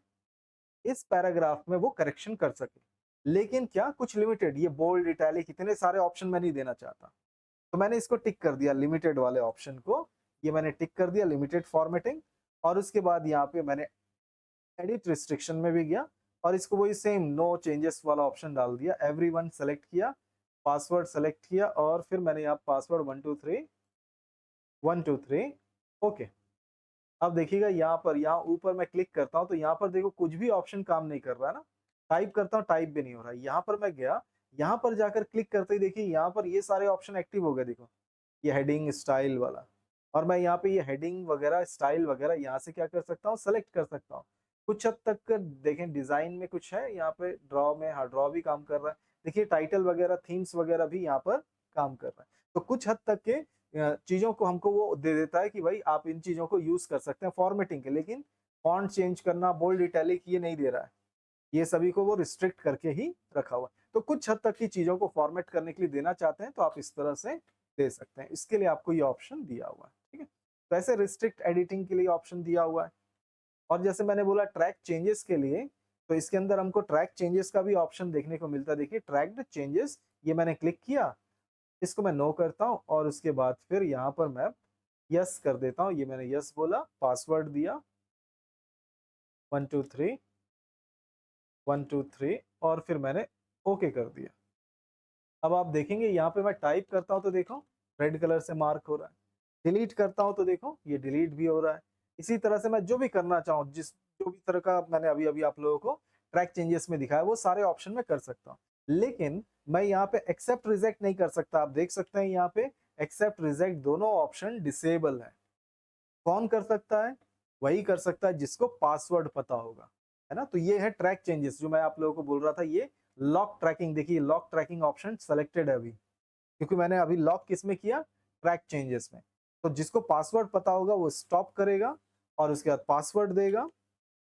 A: इस पैराग्राफ में वो करेक्शन कर सके, लेकिन क्या कुछ लिमिटेड, ये बोल्ड इटैलिक इतने सारे ऑप्शन मैं नहीं देना चाहता। तो मैंने इसको टिक कर दिया, लिमिटेड वाले ऑप्शन को, ये मैंने टिक कर दिया, लिमिटेड फॉर्मेटिंग। और उसके बाद यहाँ पे मैंने एडिट रिस्ट्रिक्शन में भी गया, और इसको वही सेम नो चेंजेस वाला ऑप्शन डाल दिया, एवरीवन सेलेक्ट किया, पासवर्ड सेलेक्ट किया, और फिर मैंने यहाँ पासवर्ड 123 ओके। अब देखिएगा यहाँ पर, यहाँ ऊपर मैं क्लिक करता हूँ तो यहाँ पर देखो कुछ भी ऑप्शन काम नहीं कर रहा है ना, टाइप करता हूँ टाइप भी नहीं हो रहा है। यहाँ पर मैं गया, यहाँ पर जाकर क्लिक करते ही देखिए यहाँ पर ये सारे ऑप्शन एक्टिव हो गए, देखो ये हेडिंग स्टाइल वाला। और मैं यहाँ पे ये हेडिंग वगैरह स्टाइल वगैरह यहाँ से क्या कर सकता हूँ, सेलेक्ट कर सकता हूँ। कुछ हद तक देखें डिजाइन में कुछ है यहाँ पे, ड्रॉ में, हाँ ड्रॉ भी काम कर रहा है। देखिए टाइटल वगैरह, थीम्स वगैरह भी यहाँ पर काम कर रहा है। तो कुछ हद तक के चीज़ों को हमको वो दे देता है कि भाई आप इन चीज़ों को यूज़ कर सकते हैं फॉर्मेटिंग के, लेकिन फॉन्ट चेंज करना, बोल्ड, इटैलिक ये नहीं दे रहा है। ये सभी को वो रिस्ट्रिक्ट करके ही रखा हुआ है। तो कुछ हद तक की चीज़ों को फॉर्मेट करने के लिए देना चाहते हैं तो आप इस तरह से दे सकते हैं। इसके लिए आपको ये ऑप्शन दिया हुआ है, ठीक है? तो ऐसे रिस्ट्रिक्ट एडिटिंग के लिए ऑप्शन दिया हुआ है। और जैसे मैंने बोला ट्रैक चेंजेस के लिए, तो इसके अंदर हमको ट्रैक चेंजेस का भी ऑप्शन देखने को मिलता है। देखिए ट्रैक्ड चेंजेस, ये मैंने क्लिक किया, इसको मैं नो करता हूँ और उसके बाद फिर यहाँ पर मैं यस कर देता हूँ। ये मैंने यस बोला, पासवर्ड दिया 1 2 3 1 2 3 और फिर मैंने ओके कर दिया। अब आप देखेंगे यहाँ पे मैं टाइप करता हूँ तो देखो रेड कलर से मार्क हो रहा है। डिलीट करता हूँ तो देखो ये डिलीट भी हो रहा है। इसी तरह से मैं जो भी करना चाहूँ, जो भी तरह का मैंने अभी-अभी आप लोगों को ट्रैक चेंजेस में दिखाया, वो सारे ऑप्शन में कर सकता हूँ। लेकिन मैं यहाँ पे एक्सेप्ट रिजेक्ट नहीं कर सकता। आप देख सकते हैं यहाँ पे एक्सेप्ट रिजेक्ट दोनों ऑप्शन डिसेबल है। कौन कर सकता है? वही कर सकता है जिसको पासवर्ड पता होगा, है ना? तो ये है ट्रैक चेंजेस जो मैं आप लोगों को बोल रहा था। ये लॉक ट्रैकिंग, देखिए लॉक ट्रैकिंग ऑप्शन सेलेक्टेड है अभी, क्योंकि मैंने अभी लॉक किस में किया? ट्रैक चेंजेस में। तो जिसको पासवर्ड पता होगा वो स्टॉप करेगा और उसके बाद पासवर्ड देगा,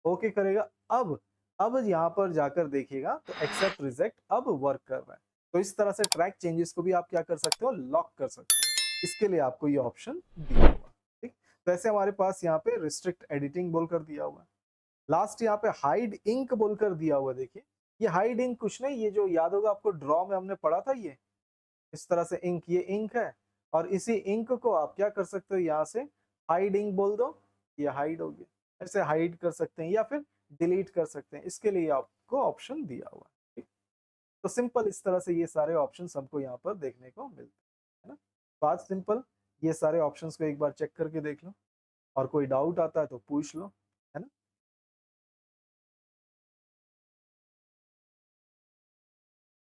A: ओके करेगा। अब यहाँ पर जाकर देखिएगा तो एक्सेप्ट रिजेक्ट अब वर्क कर रहा है। तो इस तरह से ट्रैक चेंजेस को भी आप क्या कर सकते हो? लॉक कर सकते हो। इसके लिए आपको ये ऑप्शन दिया हुआ, ठीक? तो ऐसे हमारे पास यहाँ पे रिस्ट्रिक्ट एडिटिंग बोलकर दिया हुआ है। लास्ट यहाँ पे हाइड इंक बोलकर दिया हुआ। देखिए ये हाइड इंक कुछ नहीं, ये जो याद होगा आपको ड्रॉ में हमने पढ़ा था, ये इस तरह से इंक, ये इंक है और इसी इंक को आप क्या कर सकते हो? यहाँ से हाइड इंक बोल दो, ये हाइड हो गया। ऐसे हाइड कर सकते हैं या फिर डिलीट कर सकते हैं। इसके लिए आपको ऑप्शन दिया हुआ है, ठीक? तो सिंपल इस तरह से ये सारे ऑप्शन हमको यहाँ पर देखने को मिलते हैं, है ना? बात सिंपल, ये सारे ऑप्शंस को एक बार चेक करके देख लो और कोई डाउट आता है तो पूछ लो।